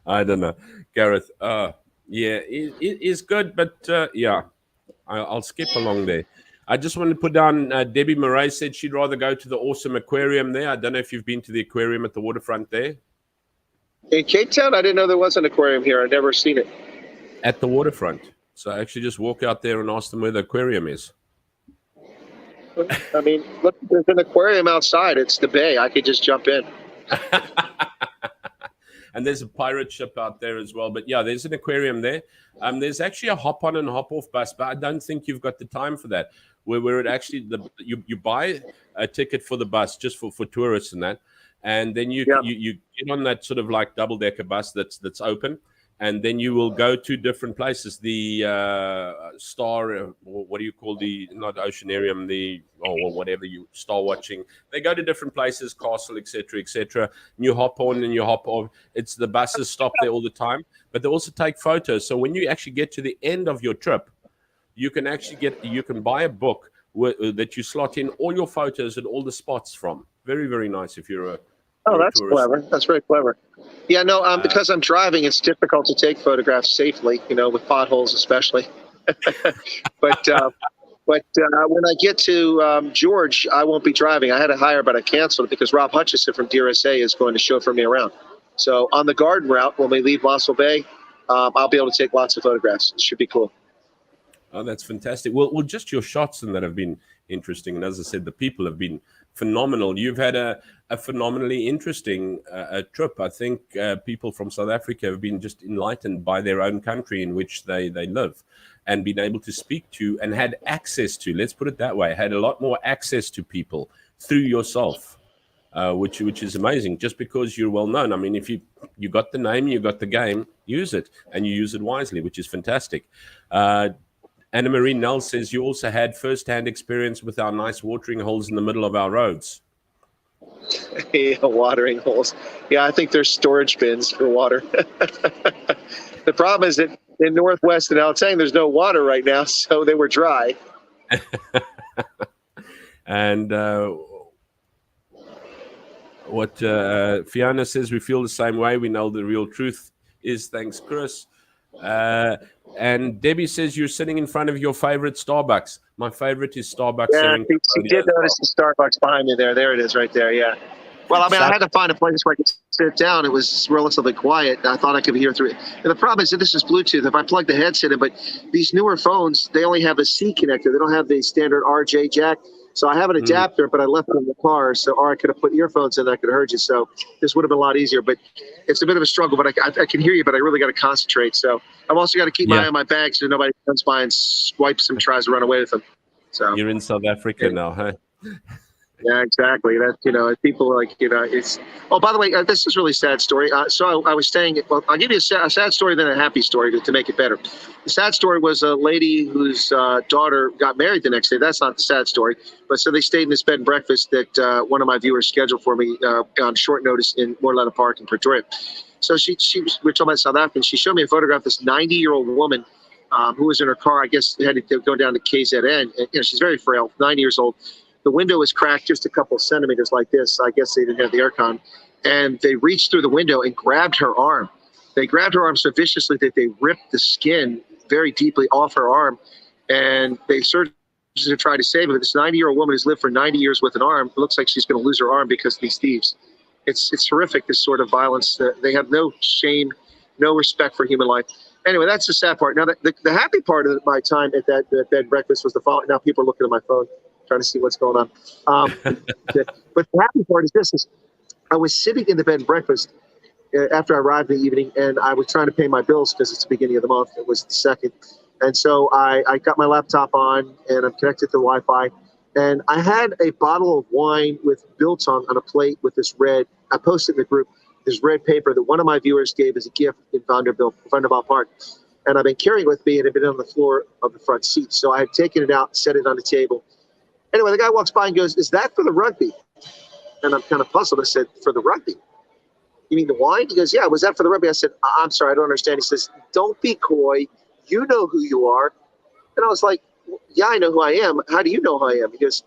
I don't know. Gareth, it is good, but I'll skip along there. I just wanted to put down, Debbie Murray said she'd rather go to the awesome aquarium there. I don't know if you've been to the aquarium at the waterfront there. In Cape Town? I didn't know there was an aquarium here. I've never seen it. At the waterfront. So I actually just walk out there and ask them where the aquarium is. I mean, look, there's an aquarium outside. It's the bay. I could just jump in. And there's a pirate ship out there as well. But yeah, there's an aquarium there. There's actually a hop on and hop off bus, but I don't think you've got the time for that. Where it actually you buy a ticket for the bus just for tourists and that, and then you get on that sort of like double decker bus that's open, and then you will go to different places. The star, what do you call not Oceanarium, or whatever you star watching. They go to different places, castle, etc., etc. And you hop on and you hop off. It's the buses stop there all the time, but they also take photos. So when you actually get to the end of your trip, you can buy a book that you slot in all your photos and all the spots from. Very, very nice if you're a that's tourist. Clever. That's very clever. Yeah, no, because I'm driving, it's difficult to take photographs safely, with potholes especially. But when I get to George, I won't be driving. I had to hire, but I canceled it because Rob Hutchison from DRSA is going to chauffeur me around. So on the garden route, when we leave Mossel Bay, I'll be able to take lots of photographs. It should be cool. Oh, that's fantastic. Well, just your shots and that have been interesting. And as I said, the people have been phenomenal. You've had a phenomenally interesting trip. I think people from South Africa have been just enlightened by their own country in which they live, and been able to speak to and had access to, let's put it that way, had a lot more access to people through yourself, which is amazing, just because you're well known. I mean, if you got the name, you got the game, use it, and you use it wisely, which is fantastic. Anna Marie Nell says you also had first-hand experience with our nice watering holes in the middle of our roads. Yeah, watering holes. Yeah, I think there's storage bins for water. The problem is that in Northwest and Altair, there's no water right now, so they were dry. And what Fiona says, we feel the same way. We know the real truth is. Thanks, Chris. And Debbie says you're sitting in front of your favorite Starbucks. My favorite is Starbucks. Yeah, she did notice the Starbucks behind me there. There it is right there, yeah. Well, I mean, I had to find a place where I could sit down. It was relatively quiet. I thought I could hear through it. And the problem is that this is Bluetooth. If I plug the headset in, but these newer phones, they only have a C connector. They don't have the standard RJ jack. So I have an adapter, but I left it in the car. So, or I could have put earphones in, I could have heard you. So this would have been a lot easier. But it's a bit of a struggle. But I can hear you, but I really got to concentrate. So I've also got to keep my eye on my bag so nobody comes by and swipes and tries to run away with them. So you're in South Africa now, huh? Yeah, exactly. That's, people are like, it's, oh, by the way, this is a really sad story. So I was staying, well, I'll give you a sad story, then a happy story to make it better. The sad story was a lady whose daughter got married the next day. That's not the sad story. But so they stayed in this bed and breakfast that one of my viewers scheduled for me on short notice in Morletta Park in Pretoria. So we were talking about South Africa. She showed me a photograph of this 90-year-old woman who was in her car. I guess had to go down to KZN. And, she's very frail, 90 years old. The window was cracked just a couple centimeters like this. I guess they didn't have the aircon. And they reached through the window and grabbed her arm. They grabbed her arm so viciously that they ripped the skin very deeply off her arm. And they surged to try to save her. This 90-year-old woman who's lived for 90 years with an arm, it looks like she's going to lose her arm because of these thieves. It's horrific, this sort of violence. They have no shame, no respect for human life. Anyway, that's the sad part. Now, the happy part of my time at that bed and breakfast was the following. Now people are looking at my phone, trying to see what's going on. But the happy part is this: I was sitting in the bed and breakfast after I arrived in the evening, and I was trying to pay my bills because it's the beginning of the month. It was the 2nd. And so I got my laptop on, and I'm connected to the Wi-Fi. And I had a bottle of wine with biltong on a plate with this red, I posted in the group, this red paper that one of my viewers gave as a gift in Vanderbilt Park. And I've been carrying it with me, and it had been on the floor of the front seat. So I had taken it out and set it on the table. Anyway, the guy walks by and goes, "Is that for the rugby?" And I'm kind of puzzled. I said, "For the rugby? You mean the wine?" He goes, "Yeah, was that for the rugby?" I said, "I'm sorry, I don't understand." He says, "Don't be coy. You know who you are." And I was like, "Yeah, I know who I am. How do you know who I am?" He goes,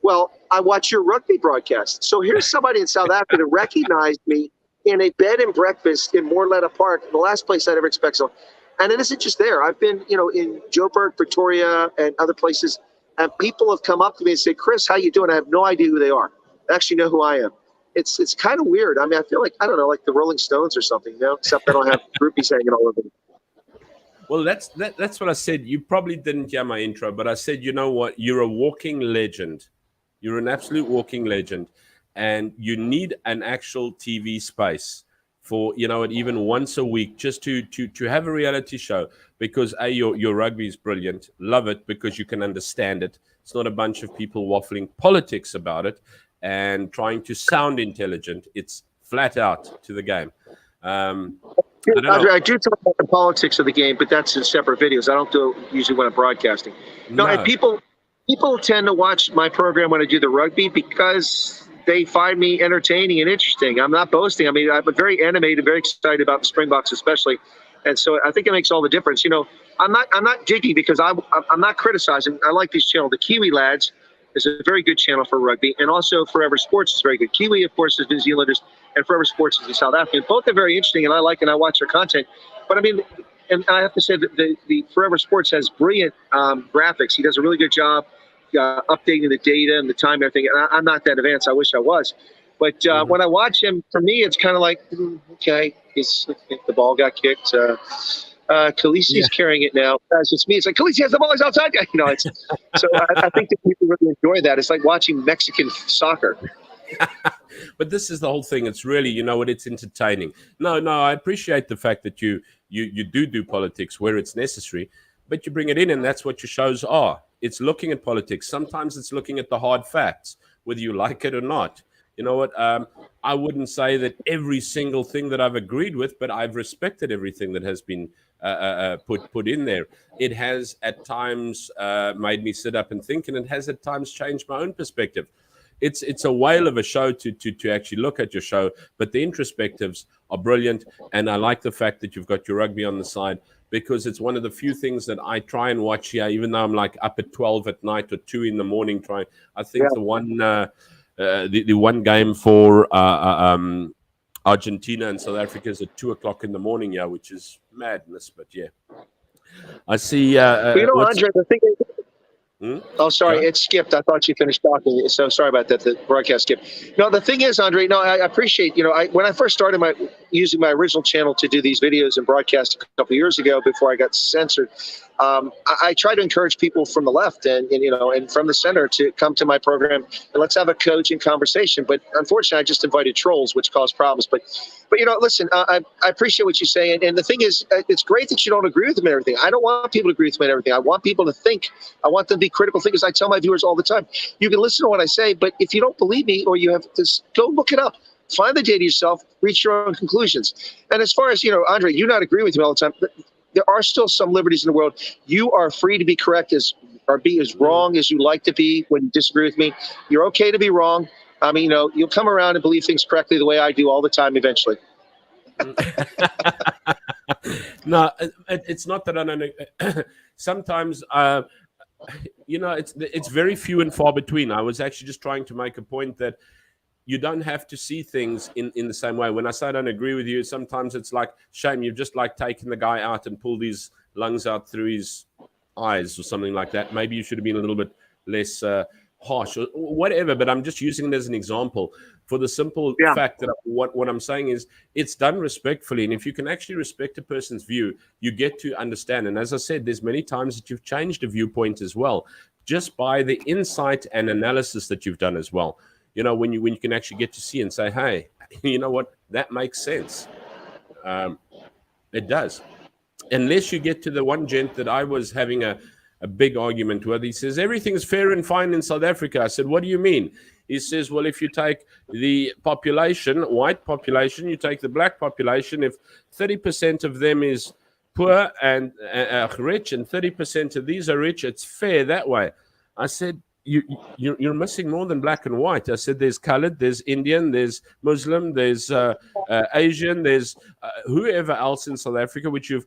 "Well, I watch your rugby broadcast." So here's somebody in South Africa that recognized me in a bed and breakfast in Morletta Park, the last place I'd ever expect. So, and it isn't just there. I've been, in Joburg, Pretoria, and other places, and people have come up to me and said, "Chris, how you doing?" I have no idea who they are. I actually know who I am. It's kind of weird. I mean, I feel like, I don't know, like the Rolling Stones or something, except I don't have groupies hanging all over me. Well, that's what I said. You probably didn't hear my intro, but I said, you know what? You're a walking legend. You're an absolute walking legend. And you need an actual TV space for, even once a week, just to have a reality show. Because your rugby is brilliant. Love it because you can understand it. It's not a bunch of people waffling politics about it and trying to sound intelligent. It's flat out to the game. I do talk about the politics of the game, but that's in separate videos. I don't do it usually when I'm broadcasting. No, and people tend to watch my program when I do the rugby because they find me entertaining and interesting. I'm not boasting. I mean, I'm very animated, very excited about the Springboks especially. And so I think it makes all the difference. I'm not digging because I'm not criticizing. I like these channels. The Kiwi Lads is a very good channel for rugby, and also Forever Sports is very good. Kiwi, of course, is New Zealanders, and Forever Sports is in South Africa. Both are very interesting, and I watch their content. But I mean, and I have to say that the Forever Sports has brilliant graphics. He does a really good job updating the data and the time and everything. And I'm not that advanced. I wish I was. But when I watch him, for me, it's kind of like, okay, the ball got kicked. Khaleesi's carrying it now. That's just me. It's like, Khaleesi has the ball. He's outside. You know, it's so I think that people really enjoy that. It's like watching Mexican soccer. But this is the whole thing. It's really, you know what, it's entertaining. No, I appreciate the fact that you do politics where it's necessary, but you bring it in, and that's what your shows are. It's looking at politics. Sometimes it's looking at the hard facts, whether you like it or not. You know what? I wouldn't say that every single thing that I've agreed with, but I've respected everything that has been put in there. It has at times made me sit up and think, and it has at times changed my own perspective. It's a whale of a show to actually look at your show, but the introspectives are brilliant, and I like the fact that you've got your rugby on the side, because it's one of the few things that I try and watch here, even though I'm like up at 12 at night or 2 in the morning trying. I think the one game for Argentina and South Africa is at 2 o'clock in the morning, which is madness. But yeah, I see. Andre, the thing is. Oh, sorry, it skipped. I thought you finished talking, so sorry about that. The broadcast skipped. No, the thing is, Andre, I appreciate, when I first started using my original channel to do these videos and broadcast a couple of years ago before I got censored, I try to encourage people from the left and from the center to come to my program and let's have a coaching conversation. But unfortunately, I just invited trolls, which caused problems. But listen, I appreciate what you say. And the thing is, it's great that you don't agree with them and everything. I don't want people to agree with me and everything. I want people to think. I want them to be critical thinkers. I tell my viewers all the time, you can listen to what I say, but if you don't believe me or you have to go look it up, find the data yourself, reach your own conclusions. And as far as, Andre, you not agree with me all the time. There are still some liberties in the world. You are free to be correct or be as wrong as you like to be when you disagree with me. You're okay to be wrong. I mean, you'll come around and believe things correctly the way I do all the time eventually. No, it's not that I don't. Sometimes, it's very few and far between. I was actually just trying to make a point that you don't have to see things in the same way. When I say I don't agree with you, sometimes it's like, shame, you've just like taken the guy out and pulled his lungs out through his eyes or something like that. Maybe you should have been a little bit less harsh or whatever, but I'm just using it as an example for the simple fact that what I'm saying is it's done respectfully. And if you can actually respect a person's view, you get to understand. And as I said, there's many times that you've changed a viewpoint as well, just by the insight and analysis that you've done as well. When you can actually get to see and say, hey, you know what, that makes sense. It does. Unless you get to the one gent that I was having a big argument with. He says, everything's fair and fine in South Africa. I said, what do you mean? He says, well, if you take the population, white population, you take the black population, if 30% of them is poor and rich and 30% of these are rich, it's fair that way. I said, you're missing more than black and white. I said, there's colored, there's Indian, there's Muslim, there's Asian, there's whoever else in South Africa, which you've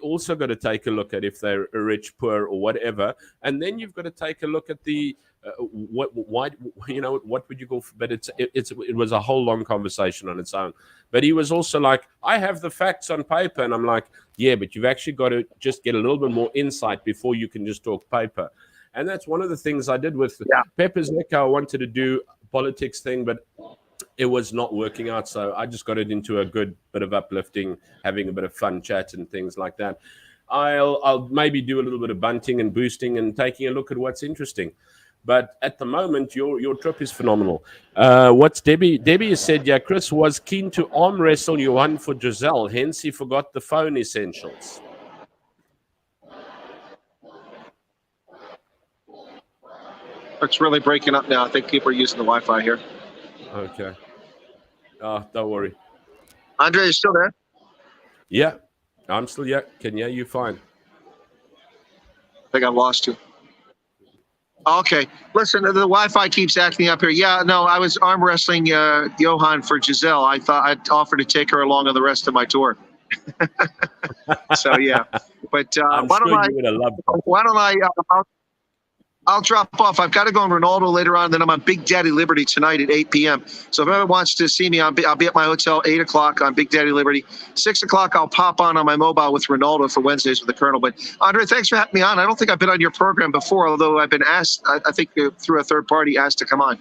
also got to take a look at if they're rich, poor, or whatever. And then you've got to take a look at the what would you go for? But it was a whole long conversation on its own. But he was also like, I have the facts on paper, and I'm like, yeah, but you've actually got to just get a little bit more insight before you can just talk paper. And that's one of the things I did with Pepper's Neck. I wanted to do a politics thing, but it was not working out. So I just got it into a good bit of uplifting, having a bit of fun chat and things like that. I'll maybe do a little bit of bunting and boosting and taking a look at what's interesting. But at the moment, your trip is phenomenal. What's Debbie? Debbie said, yeah, Chris was keen to arm wrestle Johan for Giselle. Hence, he forgot the phone essentials. It's really breaking up now. I think people are using the Wi-Fi here. Okay. Oh, don't worry. Andre, you still there? Yeah, I'm still here. Can hear you fine. I think I lost you. Okay. Listen, the Wi-Fi keeps acting up here. Yeah, no, I was arm wrestling Johan for Giselle. I thought I'd offer to take her along on the rest of my tour. So, yeah. But why don't I I'll drop off. I've got to go on Ronaldo later on. Then I'm on Big Daddy Liberty tonight at 8 p.m. So if anyone wants to see me, I'll be at my hotel 8 o'clock on Big Daddy Liberty. 6 o'clock, I'll pop on my mobile with Ronaldo for Wednesdays with the Colonel. But Andre, thanks for having me on. I don't think I've been on your program before, although I've been asked, I think through a third party, asked to come on.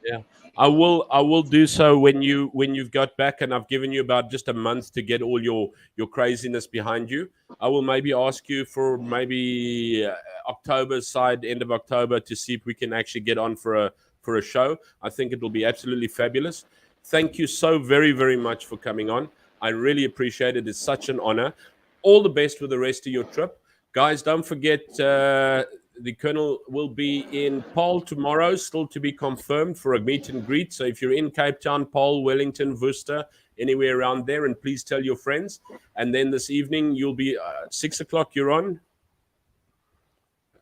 Yeah, I will do so when you've got back, and I've given you about just a month to get all your craziness behind you. I will maybe ask you for maybe October side, end of October, to see if we can actually get on for a show. I think it will be absolutely fabulous. Thank you so very, very much for coming on. I really appreciate it. It's such an honor. All the best with the rest of your trip. Guys, don't forget the Colonel will be in Paarl tomorrow, still to be confirmed for a meet and greet. So if you're in Cape Town, Paarl, Wellington, Worcester, anywhere around there, and please tell your friends. And then this evening, you'll be 6 o'clock, you're on.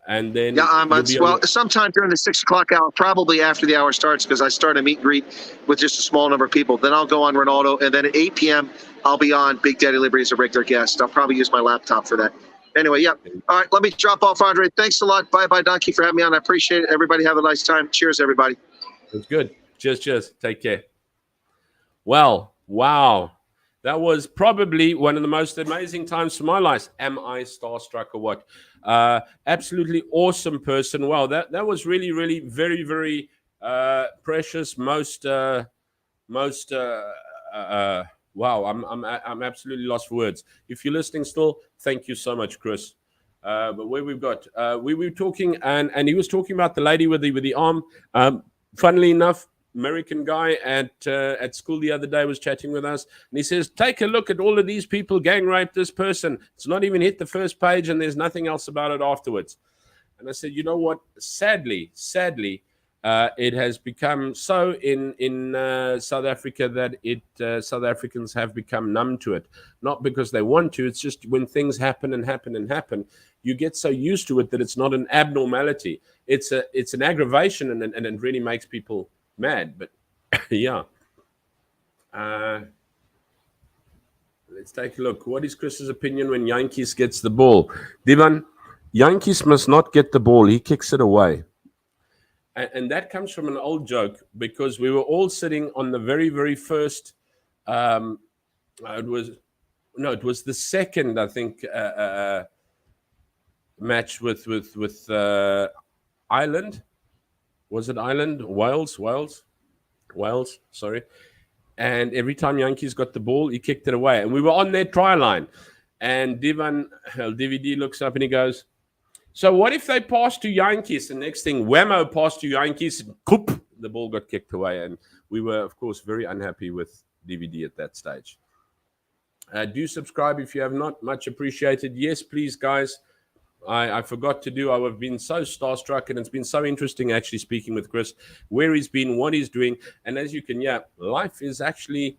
And then Yeah, I'm on. you'll be Well, on sometime during the 6 o'clock hour, probably after the hour starts, because I start a meet and greet with just a small number of people. Then I'll go on Ronaldo, and then at 8 p.m. I'll be on Big Daddy Liberty as a regular guest. I'll probably use my laptop for that. Anyway, yeah. All right, let me drop off, Andre. Thanks a lot. Bye, Donkey, for having me on. I appreciate it. Everybody have a nice time. Cheers, everybody. It's good. Cheers. Take care. Well, wow. That was probably one of the most amazing times for my life. Am I starstruck or what? Absolutely awesome person. Wow, that was really, really very, very precious. Wow, I'm absolutely lost for words. If you're listening still, thank you so much, Chris. But where we've got, we were talking, and he was talking about the lady with the arm. Funnily enough, American guy at school the other day was chatting with us, and he says, "Take a look at all of these people gang raped this person. It's not even hit the first page, and there's nothing else about it afterwards." And I said, "You know what? Sadly, it has become so in South Africa that South Africans have become numb to it. Not because they want to. It's just when things happen, you get so used to it that it's not an abnormality. It's an aggravation, and it really makes people mad." But yeah. Let's take a look. What is Chris's opinion when Yankees gets the ball? Divan, Yankees must not get the ball. He kicks it away. And that comes from an old joke, because we were all sitting on the very, very first. It was the second, I think, match with Ireland. Was it Ireland? Wales. Sorry. And every time Yankees got the ball, he kicked it away, and we were on their try line. And DVD looks up and he goes, "So what if they pass to Yankees?" The next thing, whammo, pass to Yankees, and coop, the ball got kicked away. And we were, of course, very unhappy with DVD at that stage. Do subscribe if you have not. Much appreciated. Yes, please, guys. I forgot to do. I've been so starstruck, and it's been so interesting actually speaking with Chris, where he's been, what he's doing. And as you can, life is actually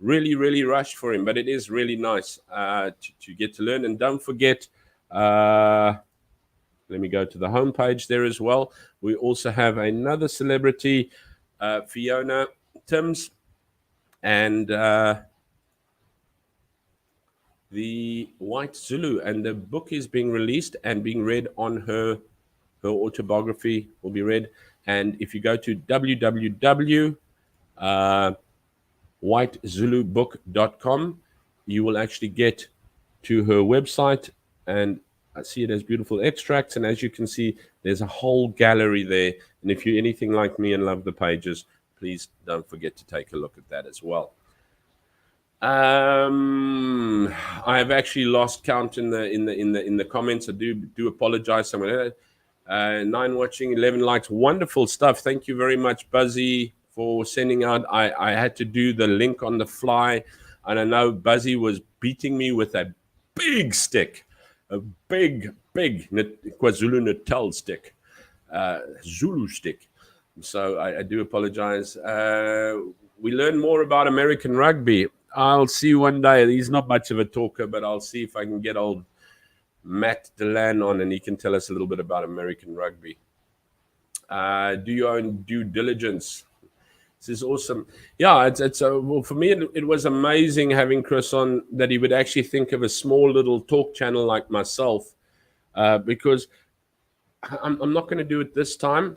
really, really rushed for him, but it is really nice to get to learn. And don't forget, let me go to the homepage there as well. We also have another celebrity, Fiona Timms, and the White Zulu, and the book is being released and being read on her autobiography will be read. And if you go to www.whitezulubook.com, you will actually get to her website, and I see it as beautiful extracts. And as you can see, there's a whole gallery there. And if you're anything like me and love the pages, please don't forget to take a look at that as well. I have actually lost count in the comments. I do apologize. Someone 9 watching, 11 likes, wonderful stuff. Thank you very much, Buzzy, for sending out. I had to do the link on the fly, and I know Buzzy was beating me with a big stick, a big KwaZulu Natal stick, Zulu stick. So I do apologize. We learn more about American rugby. I'll see one day. He's not much of a talker, but I'll see if I can get old Matt Delan on, and he can tell us a little bit about American rugby. Do your own due diligence. This is awesome. Yeah, it's well, for me, it was amazing having Chris on, that he would actually think of a small little talk channel like myself, because I'm not going to do it this time,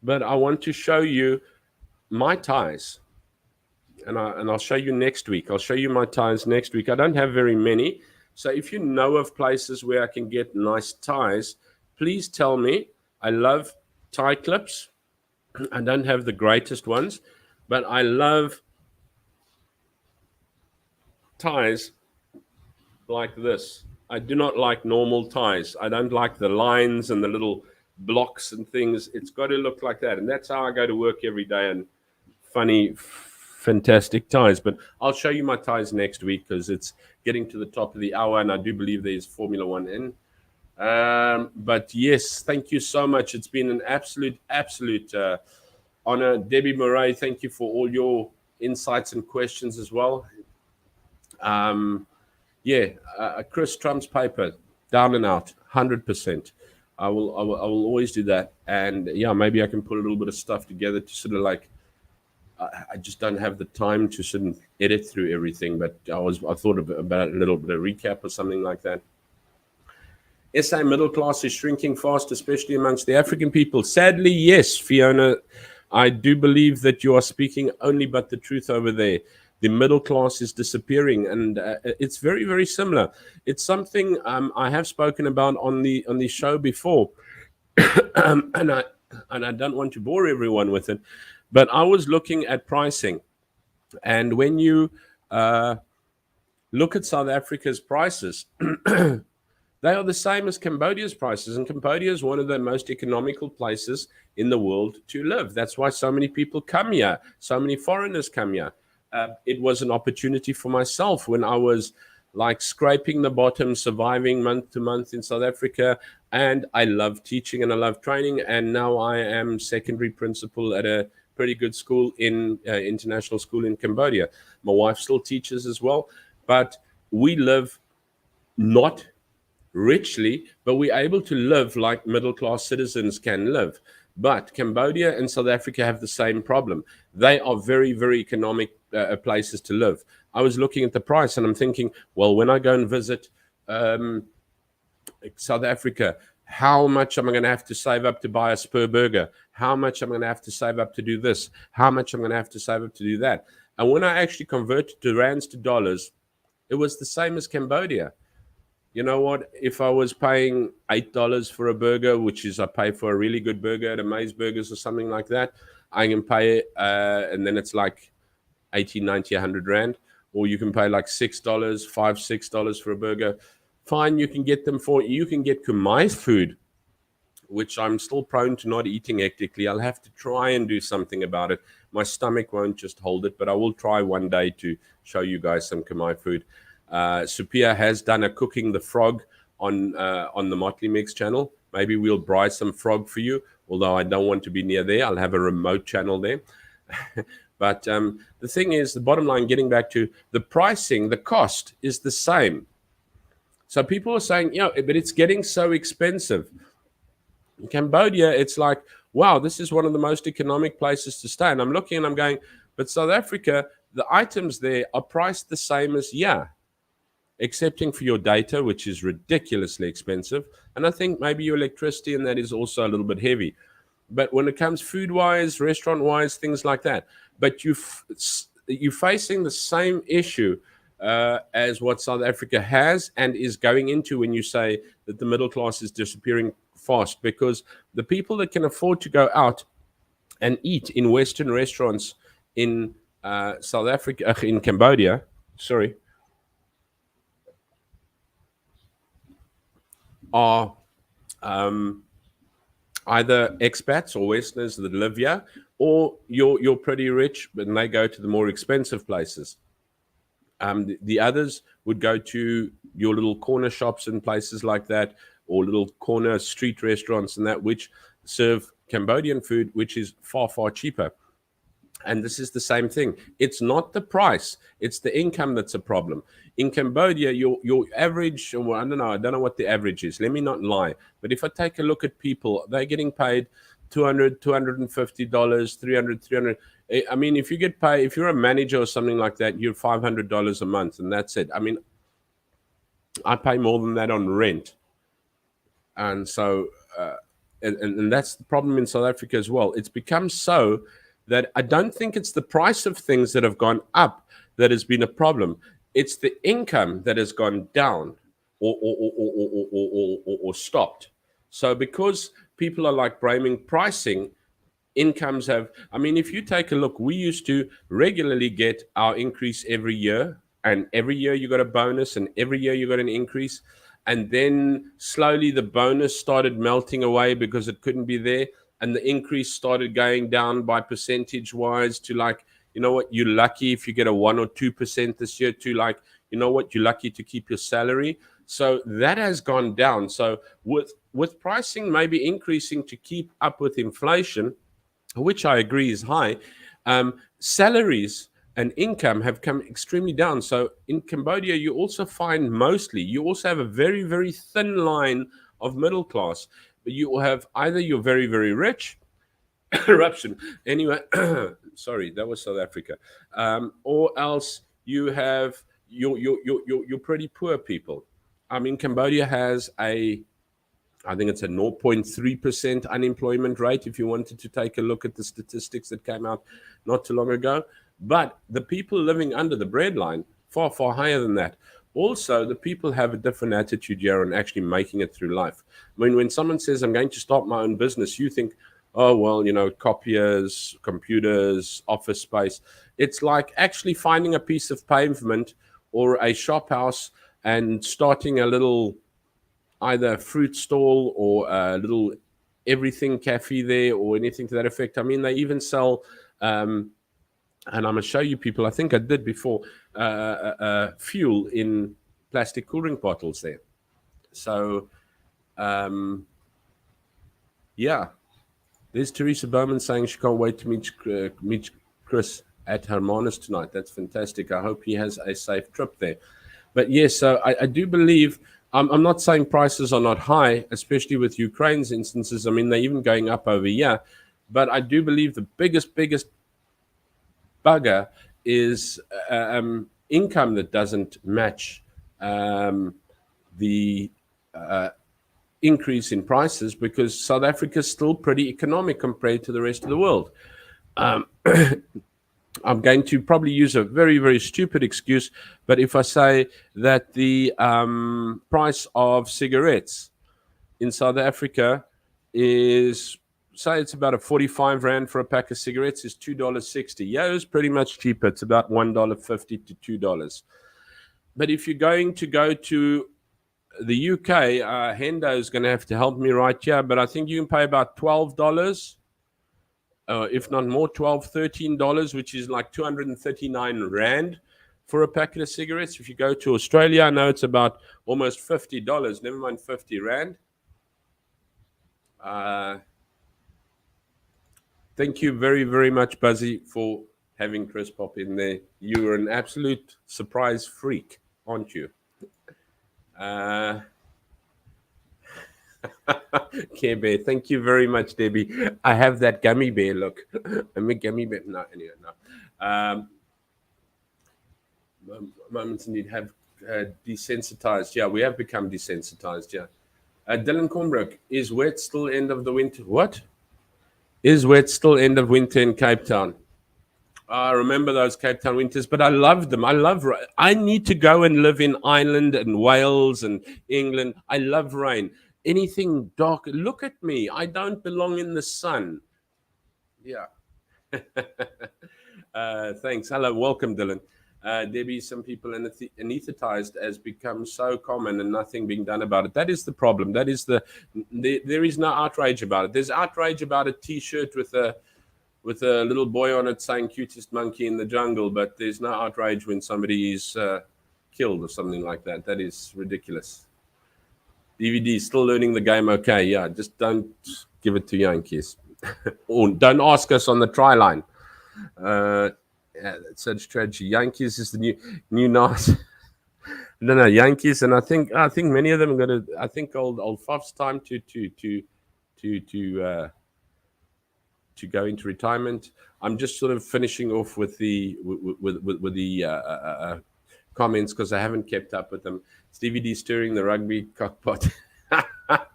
but I want to show you my ties. And I'll show you next week. I'll show you my ties next week. I don't have very many. So if you know of places where I can get nice ties, please tell me. I love tie clips. I don't have the greatest ones, but I love ties like this. I do not like normal ties. I don't like the lines and the little blocks and things. It's got to look like that. And that's how I go to work every day, and funny, fantastic ties. But I'll show you my ties next week because it's getting to the top of the hour, and I do believe there's Formula One in. But yes, thank you so much. It's been an absolute honor. Debbie Murray, thank you for all your insights and questions as well. Chris Trump's paper, down and out, 100%. I will always do that. And yeah, maybe I can put a little bit of stuff together to sort of like, I just don't have the time to sort of edit through everything, but I thought about a little bit of recap or something like that. SA middle class is shrinking fast, especially amongst the African people. Sadly, yes, Fiona, I do believe that you are speaking only but the truth over there. The middle class is disappearing, and it's very, very similar. It's something I have spoken about on the show before, and I don't want to bore everyone with it, but I was looking at pricing, and when you look at South Africa's prices, they are the same as Cambodia's prices, and Cambodia is one of the most economical places in the world to live. That's why so many people come here, so many foreigners come here. It was an opportunity for myself when I was like scraping the bottom, surviving month to month in South Africa, and I love teaching and I love training, and now I am secondary principal at a pretty good school in international school in Cambodia. My wife still teaches as well, but we live not richly, but we're able to live like middle-class citizens can live. But Cambodia and South Africa have the same problem. They are very, very economic places to live. I was looking at the price and I'm thinking, well, when I go and visit South Africa, how much am I going to have to save up to buy a Spur burger? How much am I going to have to save up to do this? How much I'm going to have to save up to do that? And when I actually converted the rands to dollars, it was the same as Cambodia. You know what? If I was paying $8 for a burger, which is I pay for a really good burger at Amaze Burgers or something like that, I can pay and then it's like 80, 90, 100 rand. Or you can pay like $6, $6 for a burger. Fine, you can get them you can get Khmer food, which I'm still prone to not eating hectically. I'll have to try and do something about it. My stomach won't just hold it, but I will try one day to show you guys some Khmer food. Supia has done a cooking the frog on the Motley Mix channel. Maybe we'll braai some frog for you, although I don't want to be near there. I'll have a remote channel there. But the thing is, the bottom line, getting back to the pricing, the cost is the same. So people are saying, but it's getting so expensive. In Cambodia, it's like, wow, this is one of the most economic places to stay. And I'm looking and I'm going, but South Africa, the items there are priced the same as excepting for your data, which is ridiculously expensive. And I think maybe your electricity and that is also a little bit heavy. But when it comes food-wise, restaurant-wise, things like that, but you're facing the same issue as what South Africa has and is going into when you say that the middle class is disappearing fast, because the people that can afford to go out and eat in Western restaurants in South Africa, in Cambodia, are either expats or Westerners that live here, or you're pretty rich, but they go to the more expensive places. The others would go to your little corner shops and places like that, or little corner street restaurants and that, which serve Cambodian food, which is far, far cheaper. And this is the same thing. It's not the price, it's the income that's a problem. In Cambodia, your average, well, I don't know what the average is. Let me not lie. But if I take a look at people, they're getting paid $200, $250, $300. I mean, if you get paid, if you're a manager or something like that, you're $500 a month, and that's it. I mean, I pay more than that on rent. And so, and that's the problem in South Africa as well. It's become so that I don't think it's the price of things that have gone up that has been a problem. It's the income that has gone down or stopped. So because people are like blaming pricing, incomes have, I mean, if you take a look, we used to regularly get our increase every year, and every year you got a bonus, and every year you got an increase. And then slowly the bonus started melting away because it couldn't be there. And the increase started going down by percentage wise to like, you know what, you're lucky if you get a 1 or 2% this year, to like, you know what, you're lucky to keep your salary. So that has gone down. So with pricing maybe increasing to keep up with inflation, which I agree is high, salaries and income have come extremely down. So in Cambodia, you also find you also have a very, very thin line of middle class. You will have either you're very, very rich, corruption. Anyway, sorry, that was South Africa. Or else you have you're pretty poor people. I mean, Cambodia has I think it's a 0.3% unemployment rate if you wanted to take a look at the statistics that came out not too long ago. But the people living under the breadline, far, far higher than that. Also, the people have a different attitude here on actually making it through life. I mean, when someone says, I'm going to start my own business, you think, oh, well, you know, copiers, computers, office space. It's like actually finding a piece of pavement or a shop house and starting a little either a fruit stall or a little everything cafe there or anything to that effect. I mean, they even sell, and I'm going to show you people, I think I did before, fuel in plastic cool drink bottles there. So, yeah. There's Teresa Bowman saying she can't wait to meet Chris at Hermanus tonight. That's fantastic. I hope he has a safe trip there. But yes, so I do believe, I'm not saying prices are not high, especially with Ukraine's instances. I mean, they're even going up over here. But I do believe the biggest bugger is income that doesn't match the increase in prices, because South Africa is still pretty economic compared to the rest of the world. I'm going to probably use a very, very stupid excuse, but if I say that the price of cigarettes in South Africa is, say it's about a 45 Rand for a pack of cigarettes, is $2.60. Yeah, it's pretty much cheaper. It's about $1.50 to $2. But if you're going to go to the UK, Hendo is going to have to help me right here, but I think you can pay about $12. If not more, $12, $13, which is like 239 Rand for a packet of cigarettes. If you go to Australia, I know it's about almost $50, never mind 50 Rand. Thank you very, very much, Buzzy, for having Chris pop in there. You are an absolute surprise freak, aren't you? Care Bear, thank you very much, Debbie. I have that gummy bear look. I'm a gummy bear. No, anyway, no. Moments indeed have desensitized. Yeah, we have become desensitized. Yeah. Dylan Cornbrook, is wet still end of the winter? What? Is wet still end of winter in Cape Town? I remember those Cape Town winters, but I loved them. I need to go and live in Ireland and Wales and England. I love rain. Anything dark, look at me. I don't belong in the sun. Yeah. Thanks. Hello. Welcome, Dylan. Debbie, some people anesthetized has become so common and nothing being done about it. That is the problem. That is there is no outrage about it. There's outrage about a T-shirt with a little boy on it saying "cutest monkey in the jungle," but there's no outrage when somebody is killed or something like that. That is ridiculous. DVD still learning the game. Okay, yeah, just don't give it to Yankees, or don't ask us on the try line. Yeah, that's such tragedy. Yankees is the new nice. No, Yankees, and I think many of them are going to. I think old Faf's time to go into retirement. I'm just sort of finishing off with the comments because I haven't kept up with them. It's DVD stirring the rugby cockpot.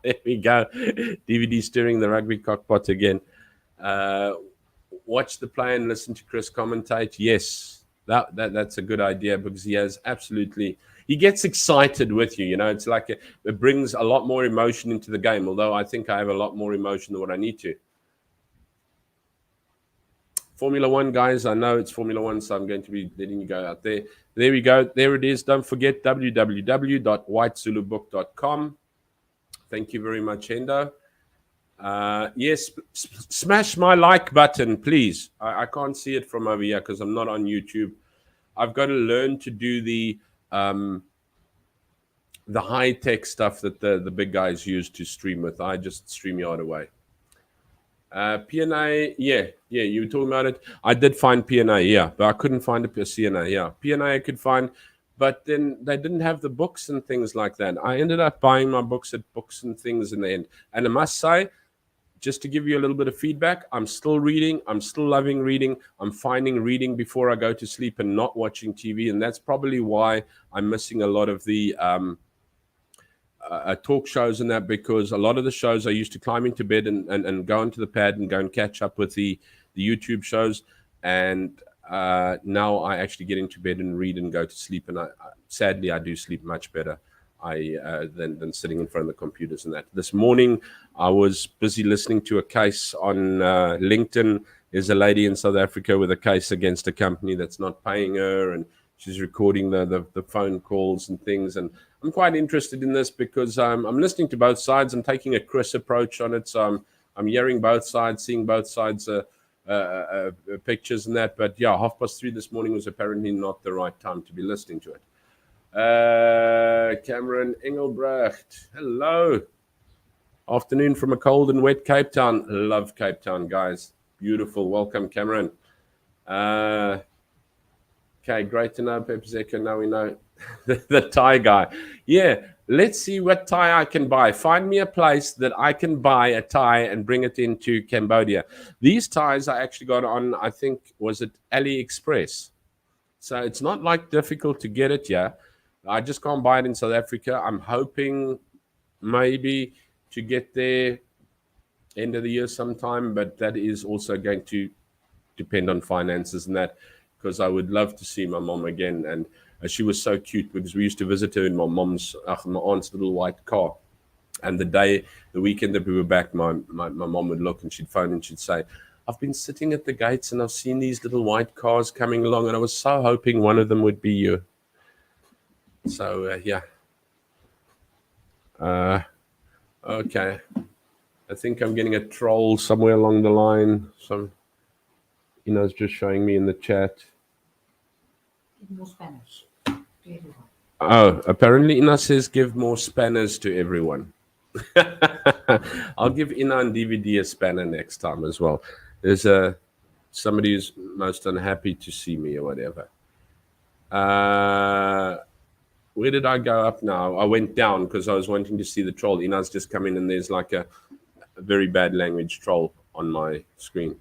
There we go. DVD stirring the rugby cockpot again. Watch the play and listen to Chris commentate. Yes, that's a good idea because he gets excited with you. You know, it's like it brings a lot more emotion into the game. Although I think I have a lot more emotion than what I need to. Formula One, guys. I know it's Formula One, so I'm going to be letting you go out there. There we go. There it is. Don't forget www.whitezulubook.com. Thank you very much, Hendo. Yes, smash my like button, please. I can't see it from over here because I'm not on YouTube. I've got to learn to do the high-tech stuff that the big guys use to stream with. I just StreamYard away. PNA, yeah, you were talking about it. I did find PNA, yeah, but I couldn't find a CNA, yeah. PNA I could find, but then they didn't have the books and things like that. I ended up buying my books at Books and Things in the end. And I must say, just to give you a little bit of feedback, I'm still reading. I'm still loving reading. I'm finding reading before I go to sleep and not watching TV. And that's probably why I'm missing a lot of the talk shows and that, because a lot of the shows I used to climb into bed and go into the pad and go and catch up with the YouTube shows. And now I actually get into bed and read and go to sleep. And sadly, I do sleep much better than sitting in front of the computers and that. This morning, I was busy listening to a case on LinkedIn. There's a lady in South Africa with a case against a company that's not paying her, and she's recording the phone calls and things. And I'm quite interested in this because I'm listening to both sides. I'm taking a Chris approach on it, so I'm hearing both sides, seeing both sides pictures and that. But yeah, 3:30 this morning was apparently not the right time to be listening to it. Cameron Engelbrecht, hello. Afternoon from a cold and wet Cape Town. Love Cape Town, guys. Beautiful. Welcome, Cameron. Okay, great to know, Pep Zeka. Now we know the tie guy. Yeah, let's see what tie I can buy. Find me a place that I can buy a tie and bring it into Cambodia. These ties I actually got on, I think, was it AliExpress? So it's not like difficult to get it here. I just can't buy it in South Africa. I'm hoping maybe to get there end of the year sometime, but that is also going to depend on finances and that, because I would love to see my mom again. And she was so cute because we used to visit her in my aunt's little white car. And the weekend that we were back, my mom would look and she'd phone and she'd say, I've been sitting at the gates and I've seen these little white cars coming along, and I was so hoping one of them would be you. So, yeah. Okay. I think I'm getting a troll somewhere along the line. Some, it's just showing me in the chat. Give more Spanish to everyone. Oh, apparently Ina says give more spanners to everyone. I'll give Ina and DVD a spanner next time as well. There's somebody who's most unhappy to see me or whatever. Where did I go up now? I went down because I was wanting to see the troll. Ina's just come in and there's like a very bad language troll on my screen.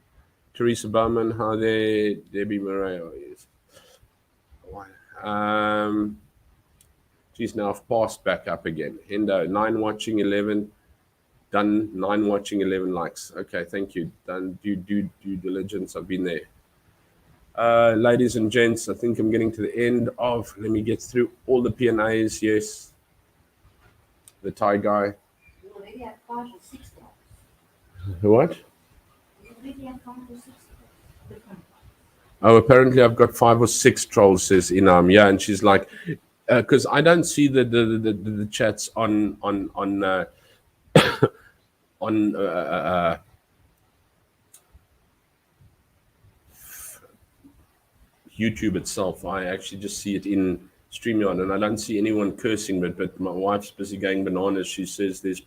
Teresa Bowman, hi there. Debbie Murray. Geez, now I've passed back up again. Hendo, 9 watching, 11. Done, 9 watching, 11 likes. Okay, thank you. Done due diligence. I've been there. Ladies and gents, I think I'm getting to the end of, let me get through all the P&As. Yes. The Thai guy. You already have 5 or 6 dogs. What? You already have 5 or 6 different. Oh, apparently I've got 5 or 6 trolls, says Inam. Yeah, and she's like, because I don't see the chats on YouTube itself. I actually just see it in StreamYard, and I don't see anyone cursing, but my wife's busy going bananas. She says there's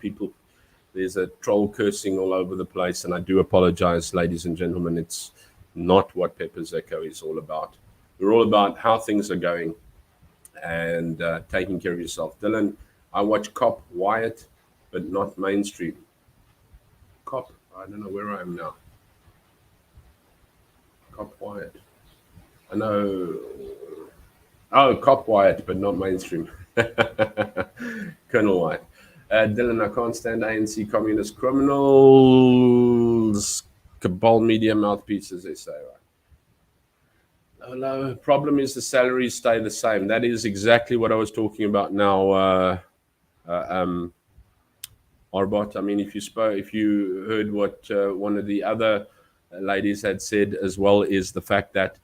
a troll cursing all over the place, and I do apologize, ladies and gentlemen. It's not what Pepper Zeko is all about. We're all about how things are going and taking care of yourself. Dylan, I watch Cop Wyatt, but not mainstream. Cop, I don't know where I am now. Cop Wyatt. I know. Oh, Cop Wyatt, but not mainstream. Colonel Wyatt. Dylan, I can't stand ANC communist criminals. Cabal media mouthpieces, they say, right? No, problem is the salaries stay the same. That is exactly what I was talking about now, Arbot. I mean, if you heard what one of the other ladies had said as well is the fact that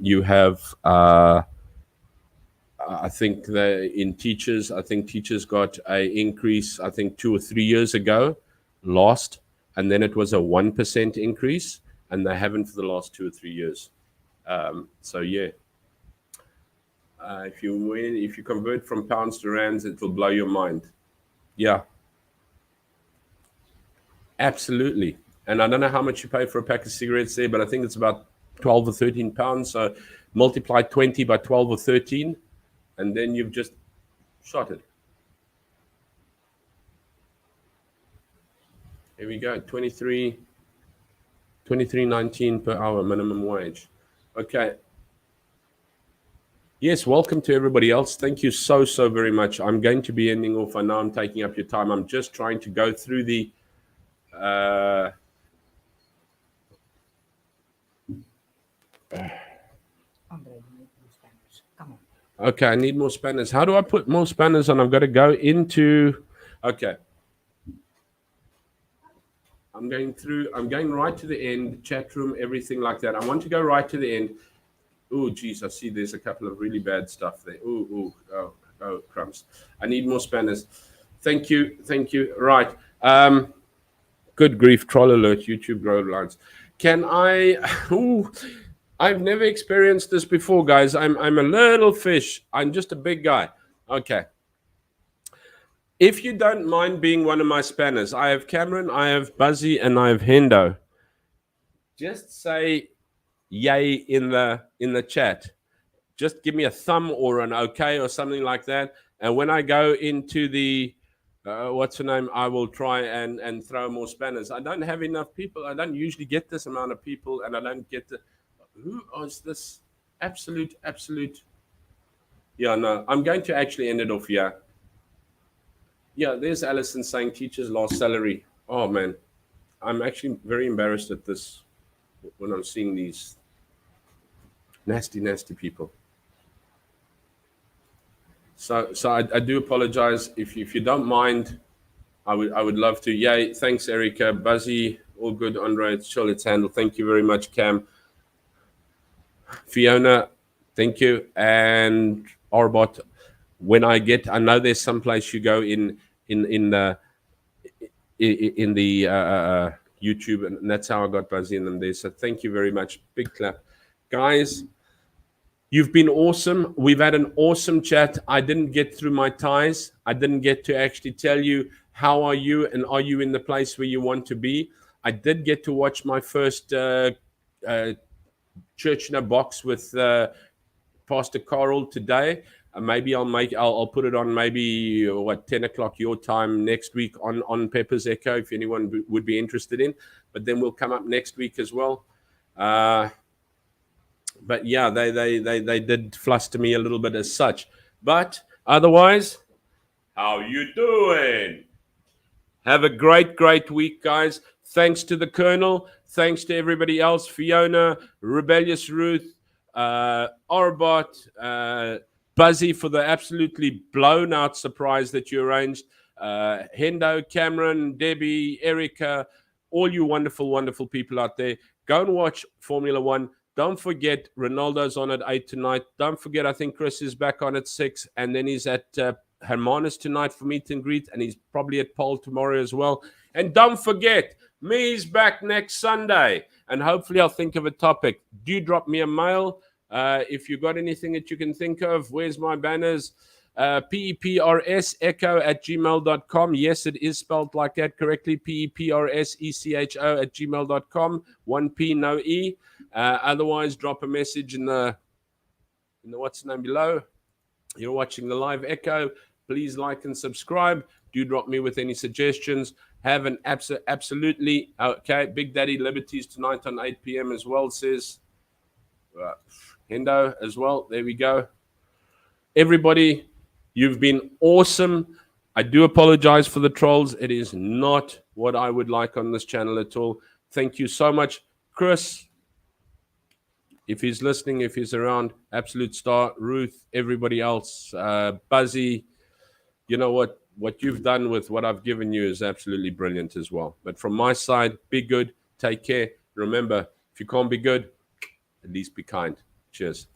you have. I think that in teachers, I think teachers got a increase. I think 2 or 3 years ago, lost, and then it was a 1% increase, and they haven't for the last 2 or 3 years. So yeah, if you convert from pounds to rands, it will blow your mind. Yeah, absolutely. And I don't know how much you pay for a pack of cigarettes there, but I think it's about 12 or 13 pounds. So multiply 20 by 12 or 13, and then you've just shot it. Here we go, 23.19 per hour minimum wage. Okay. Yes, welcome to everybody else. Thank you so very much. I'm going to be ending off. I know I'm taking up your time. I'm just trying to go through the Okay, I need more spanners. How do I put more spanners on? I've got to go into... Okay. I'm going right to the end, chat room, everything like that. I want to go right to the end. Oh, geez, I see there's a couple of really bad stuff there. Oh, crumbs. I need more spanners. Thank you. Right. Good grief, troll alert, YouTube grow lines. Can I... I've never experienced this before, guys. I'm a little fish. I'm just a big guy. Okay. If you don't mind being one of my spanners, I have Cameron, I have Buzzy, and I have Hendo. Just say yay in the chat. Just give me a thumb or an okay or something like that. And when I go into the what's her name, I will try and throw more spanners. I don't have enough people. I don't usually get this amount of people, and I don't get the... Who is this? Absolute. Yeah, no. I'm going to actually end it off here. Yeah, there's Alison saying teachers lost salary. Oh, man. I'm actually very embarrassed at this when I'm seeing these nasty people. So I do apologize. If you don't mind, I would love to. Yay, thanks, Erica. Buzzy, all good. Andre, it's chill, it's handled. Thank you very much, Cam. Fiona, thank you. And Arbot, when I know there's some place you go in the YouTube, and that's how I got Buzzy in them there. So thank you very much. Big clap. Guys, you've been awesome. We've had an awesome chat. I didn't get through my ties. I didn't get to actually tell you how are you and are you in the place where you want to be. I did get to watch my first church in a box with Pastor Carl today. Maybe I'll put it on maybe 10 o'clock your time next week on Pepper's Echo if anyone would be interested in. But then we'll come up next week as well. But yeah, they did fluster me a little bit as such. But otherwise, how you doing? Have a great week, guys. Thanks to the Colonel. Thanks to everybody else. Fiona, Rebellious Ruth, Arbot, Buzzy for the absolutely blown out surprise that you arranged. Hendo, Cameron, Debbie, Erica, all you wonderful people out there. Go and watch Formula One. Don't forget, Ronaldo's on at 8 tonight. Don't forget, I think Chris is back on at 6. And then he's at Hermanus tonight for meet and greet. And he's probably at Paul tomorrow as well. And don't forget, me's back next Sunday. And hopefully I'll think of a topic. Do drop me a mail. If you got anything that you can think of, where's my banners? PEPRSecho@gmail.com. Yes, it is spelled like that correctly. PEPRSECHO@gmail.com. 1 P, no E. Otherwise, drop a message in the what's the name below. You're watching the live echo. Please like and subscribe. Do drop me with any suggestions. Have an absolutely okay. Big Daddy Liberties tonight on 8 p.m. as well, says Hendo as well. There we go. Everybody, you've been awesome. I do apologize for the trolls. It is not what I would like on this channel at all. Thank you so much. Chris, if he's listening, if he's around, absolute star. Ruth, everybody else, Buzzy, you know what you've done with what I've given you is absolutely brilliant as well. But from my side, be good, take care. Remember, if you can't be good, at least be kind. Cheers.